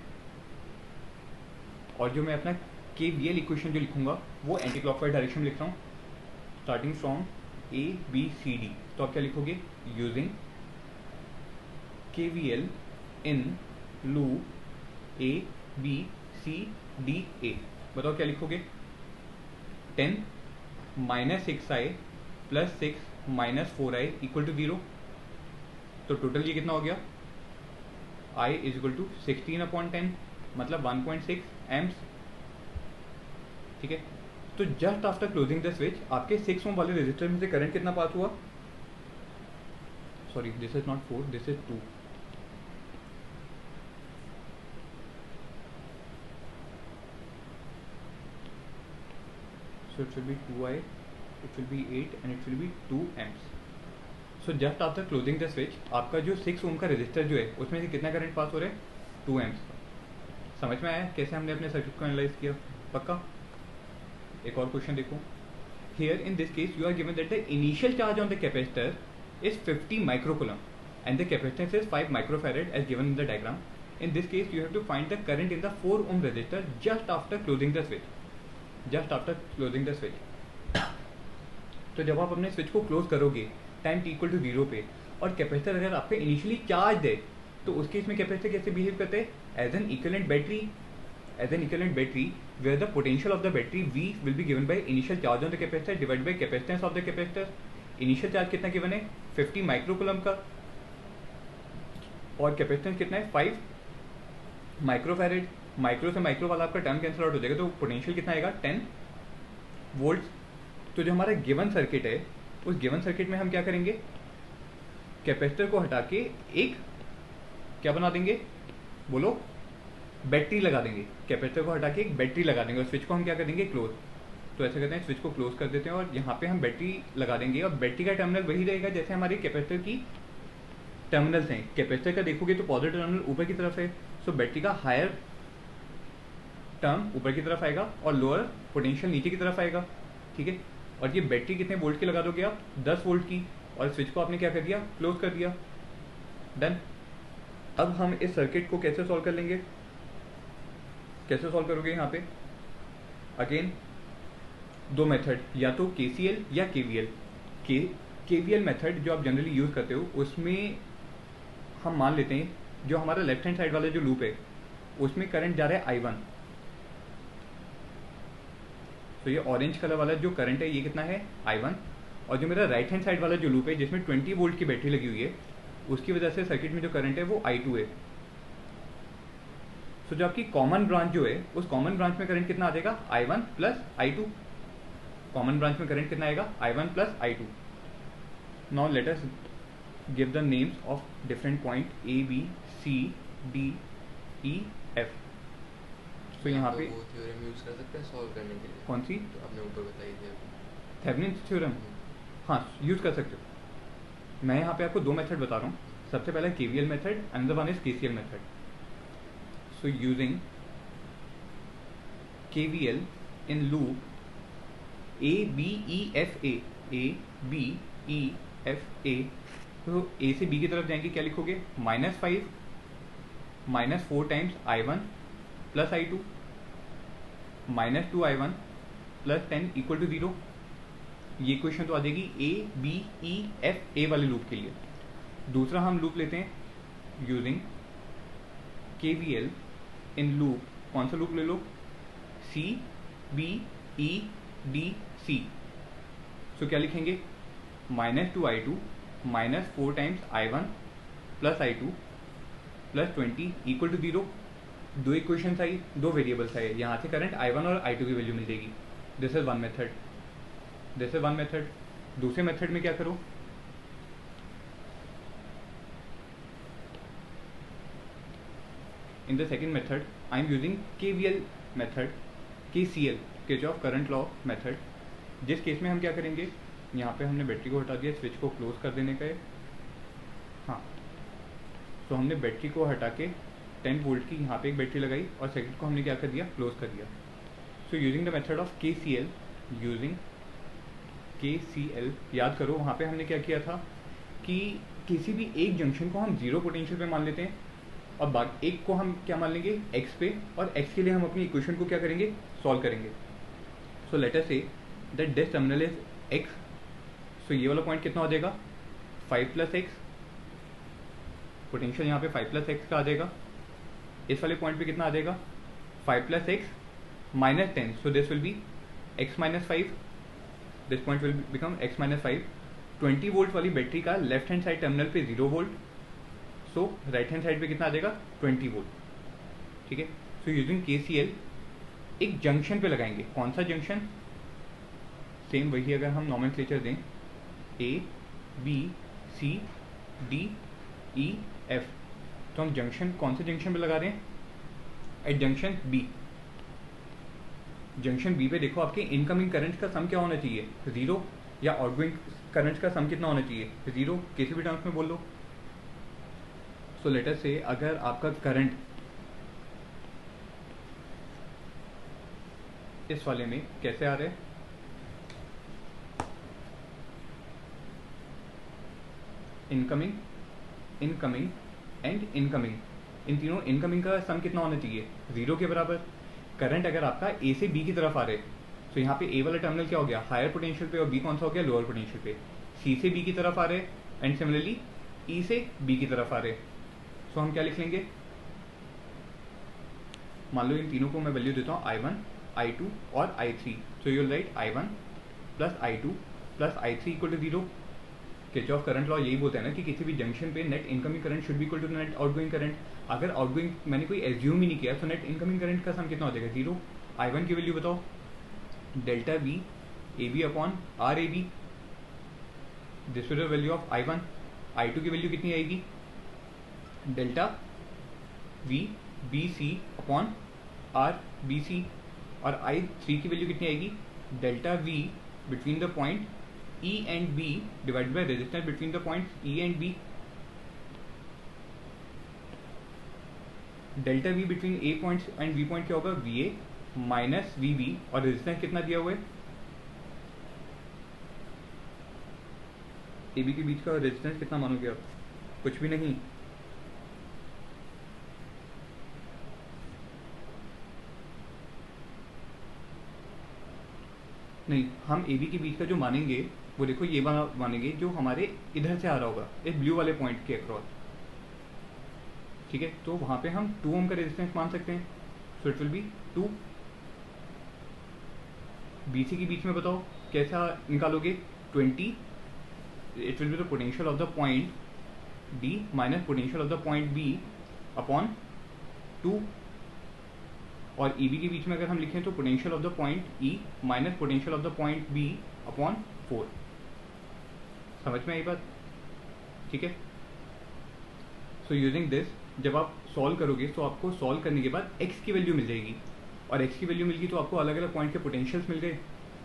और जो मैं अपना KVL इक्वेशन जो लिखूंगा वो एंटी क्लॉकवाइज डायरेक्शन में लिख रहा हूँ, स्टार्टिंग फ्रॉम ABCD। तो आप क्या लिखोगे, using KVL in loop ABCDA। बताओ क्या लिखोगे, 10 - 6i + 6 - 4i = 0। तो टोटल ये कितना हो गया, I = 16/10 मतलब 1.6 एम्प्स। ठीक है, तो just after closing the switch आपके 6 ओम वाले रेजिस्टर में से करंट कितना पास हुआ, sorry this is not 4, this is 2। So it will be 2i, it will be 8 and it will be 2 amps. So just after closing the switch आपका जो 6 ओम का resistor जो है उसमें से कितना करंट पास हो रहा है, 2 amps का। समझ में आया कैसे हमने अपने सर्किट को एनालाइज किया, पक्का। एक और क्वेश्चन देखो, here in this case you are given that the initial charge on the capacitor is 50 microcoulomb and the capacitance is 5 microfarad as given in the diagram. In this case you have to find the current in the 4 ohm resistor just after closing the switch, just after closing the switch. तो जब आप अपने switch को close करोगे time t = 0 पे, और capacitor अगर आपका इनिशियली चार्ज है, तो उस केस में कैपेसिटर कैसे बिहेव करते हैं, as an equivalent battery, as an equivalent battery where the potential of the battery V will be given by initial charge on the capacitor divide by capacitance of the capacitor. Initial charge कितना given है, 50 microcoulomb का, और capacitance कितना है, 5 microfarad. Micro से micro वाला आपका term cancel out हो जाएगा, तो पोटेंशियल कितना आएगा, 10 वोल्ट। तो जो हमारा गिवन सर्किट है, उस गिवन सर्किट में हम क्या करेंगे, कैपेसिटर को हटा के एक क्या बना देंगे, बोलो, बैटरी लगा देंगे। कैपेसिटर को हटा के एक बैटरी लगा देंगे, और स्विच को हम क्या कर देंगे, क्लोज। तो ऐसे करते हैं, स्विच को क्लोज कर देते हैं और यहाँ पे हम बैटरी लगा देंगे, और बैटरी का टर्मिनल वही रहेगा जैसे हमारे कैपेसिटर की टर्मिनल्स हैं। कैपेसिटर का देखोगे तो पॉजिटिव टर्मिनल ऊपर की तरफ है, सो बैटरी का हायर टर्म ऊपर की तरफ आएगा और लोअर पोटेंशियल नीचे की तरफ आएगा। ठीक है, और ये बैटरी कितने वोल्ट की लगा दोगे आप, 10 वोल्ट की, और स्विच को आपने क्या कर दिया, क्लोज कर दिया, डन। अब हम इस सर्किट को कैसे सॉल्व कर लेंगे, कैसे सॉल्व करोगे, यहाँ पे अगेन 2 मेथड, या तो KCL या KVL। KVL मेथड जो आप जनरली यूज करते हो, उसमें हम मान लेते हैं जो हमारा लेफ्ट हैंड साइड वाला जो लूप है उसमें करंट जा रहा है I1। तो ये ऑरेंज कलर वाला जो करंट है ये कितना है, I1। और जो मेरा राइट हैंड साइड वाला जो लूप है जिसमें 20 वोल्ट की बैटरी लगी हुई है, उसकी वजह से सर्किट में जो करंट है वो I2 है। तो जो आपकी कॉमन ब्रांच जो है, उस कॉमन ब्रांच में करंट कितना आ जाएगा, I1 + I2। कॉमन ब्रांच में करंट कितना आएगा, I1 + I2। Now let us give the names of different point A B C D E F। तो यहाँ पे वो थ्योरम यूज कर सकते हैं सॉल्व करने के लिए, कौन सी, तो आपने ऊपर बताई थी अभी, थेवेनिन्स थ्योरम, हाँ यूज कर सकते हो। मैं यहाँ पे आपको 2 मेथड बता रहा हूँ, सबसे पहला KVL method, another one is KCL method. So using KVL in loop ABEFA, ABEFA, तो A से B की तरफ जाएंगे, क्या लिखोगे, -5 -4 टाइम्स I1 + I2 -2I1 + 10 = 0। ये इक्वेशन तो आ जाएगी ABEFA वाले लूप के लिए। दूसरा हम लूप लेते हैं यूजिंग KVL इन लूप, कौन सा लूप ले लो, CBEDC। सो क्या लिखेंगे, -2I2 -4 times I1 + I2 + 20 = 0। 2 equation आई, 2 वेरिएबल्स आए, यहाँ से करंट I1 और I2 की वैल्यू मिल जाएगी। This is one method, this is one method. दूसरे मेथड में क्या करो, in the second method I am using KVL method, KCL, Kirchhoff current law method. जिस केस में हम क्या करेंगे, यहाँ पे हमने बैटरी को हटा दिया, स्विच को क्लोज कर देने का है, हाँ। तो हमने बैटरी को हटा के 10 वोल्ट की यहाँ पे एक बैटरी लगाई, और सर्किट को हमने क्या कर दिया, क्लोज कर दिया। So using the method of KCL, using KCL, याद करो वहाँ पे हमने क्या किया था कि किसी भी एक जंक्शन को हम 0 पोटेंशियल पे मान लेते हैं, और बाकी एक को हम क्या मान लेंगे x पे, और x के लिए हम अपनी इक्वेशन को क्या करेंगे, सॉल्व करेंगे. So let us say that this terminal is x. सो ये वाला पॉइंट कितना हो जाएगा 5 + x. पोटेंशियल यहाँ पे 5 + x का आ जाएगा. इस वाले पॉइंट पे कितना आ जाएगा 5 + x -10. So this will B x - 5. This point will become x - 5. 20 volt वाली बैटरी का लेफ्ट हैंड साइड टर्मिनल पे 0 वोल्ट. सो राइट हैंड साइड पे कितना आ जाएगा 20 वोल्ट. ठीक है. सो यूजिंग KCL एक जंक्शन पे लगाएंगे. कौन सा जंक्शन, सेम वही अगर हम नॉमेनक्लेचर दें A B C D E F, तो हम जंक्शन कौन से जंक्शन पे लगा रहे हैं, at junction B. Junction B पे देखो आपके इनकमिंग करंट का सम क्या होना चाहिए 0, या आउटगोइंग करंट का सम कितना होना चाहिए 0. किसी भी टर्म्स में बोल लो. सो लेट अस से अगर आपका करंट इस वाले में कैसे आ रहा है, इनकमिंग, इनकमिंग एंड इनकमिंग, इन तीनों इनकमिंग का सम कितना होना चाहिए 0 के बराबर. करंट अगर आपका A से B की तरफ आ रहे हैं, तो यहाँ पे A वाला टर्मिनल क्या हो गया हायर पोटेंशियल पे, और B कौन सा हो गया लोअर पोटेंशियल पे. C से B की तरफ आ रहे हैं, एंड सिमिलरली E से B की तरफ आ रहे हैं. सो हम क्या लिख लेंगे, मान लो इन तीनों को मैं वैल्यू देता हूँ I1, I2 और I3. So you will write I1 + I2 + I3 = 0. Kirchhoff current law यही बोलता है ना कि किसी भी जंक्शन पे net incoming current should be equal to net outgoing current. अगर आउटगोइंग मैंने कोई एज्यूम ही नहीं किया, तो नेट इनकमिंग करंट का सम कितना हो जाएगा 0. I1 की वैल्यू बताओ, delta V AB upon RAB. This is the value of I1. I2 की वैल्यू कितनी आएगी, delta V BC upon RBC. और I3 की वैल्यू कितनी आएगी, delta V between the point E and B divided by resistance between the points E and B. Delta V between A point and B point क्या होगा VA minus VB. और resistance कितना दिया हुआ है, AB के बीच का रेजिस्टेंस कितना मानोगे आप, कुछ भी नहीं. नहीं, हम AB के बीच का जो मानेंगे वो देखो ये मानेंगे जो हमारे इधर से आ रहा होगा इस ब्लू वाले पॉइंट के अक्रॉस. ठीक है. तो वहां पे हम 2 ओम का रेजिस्टेंस मान सकते हैं. सो इट विल बी 2. BC के बीच में बताओ कैसा निकालोगे 20. It will be the potential of the point D minus potential of the point B upon 2. और EB के बीच में अगर हम लिखें तो potential of the point E minus potential of the point B upon 4. समझ में आई बात. ठीक है. सो यूजिंग दिस जब आप सॉल्व करोगे तो आपको सॉल्व करने के बाद x की वैल्यू मिल जाएगी, और x की वैल्यू मिल गई तो आपको अलग अलग पॉइंट के पोटेंशियल्स मिल गए.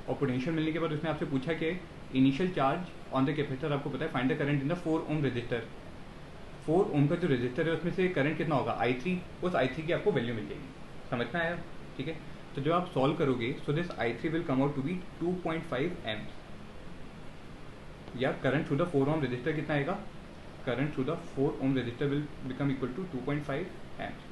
और पोटेंशियल मिलने के बाद उसने आपसे पूछा कि initial charge on the capacitor, आपको पता है find the current in the 4 ohm resistor. 4 ohm का जो रजिस्टर है उसमें से करंट कितना होगा I3. उस I3 की आपको वैल्यू मिल जाएगी. समझ में आया. ठीक है. तो जब आप सॉल्व करोगे so this I3 will come out to be 2.5 amps. या current through the 4 ohm resistor कितना आएगा, current through the 4 ohm resistor will become equal to 2.5 amps.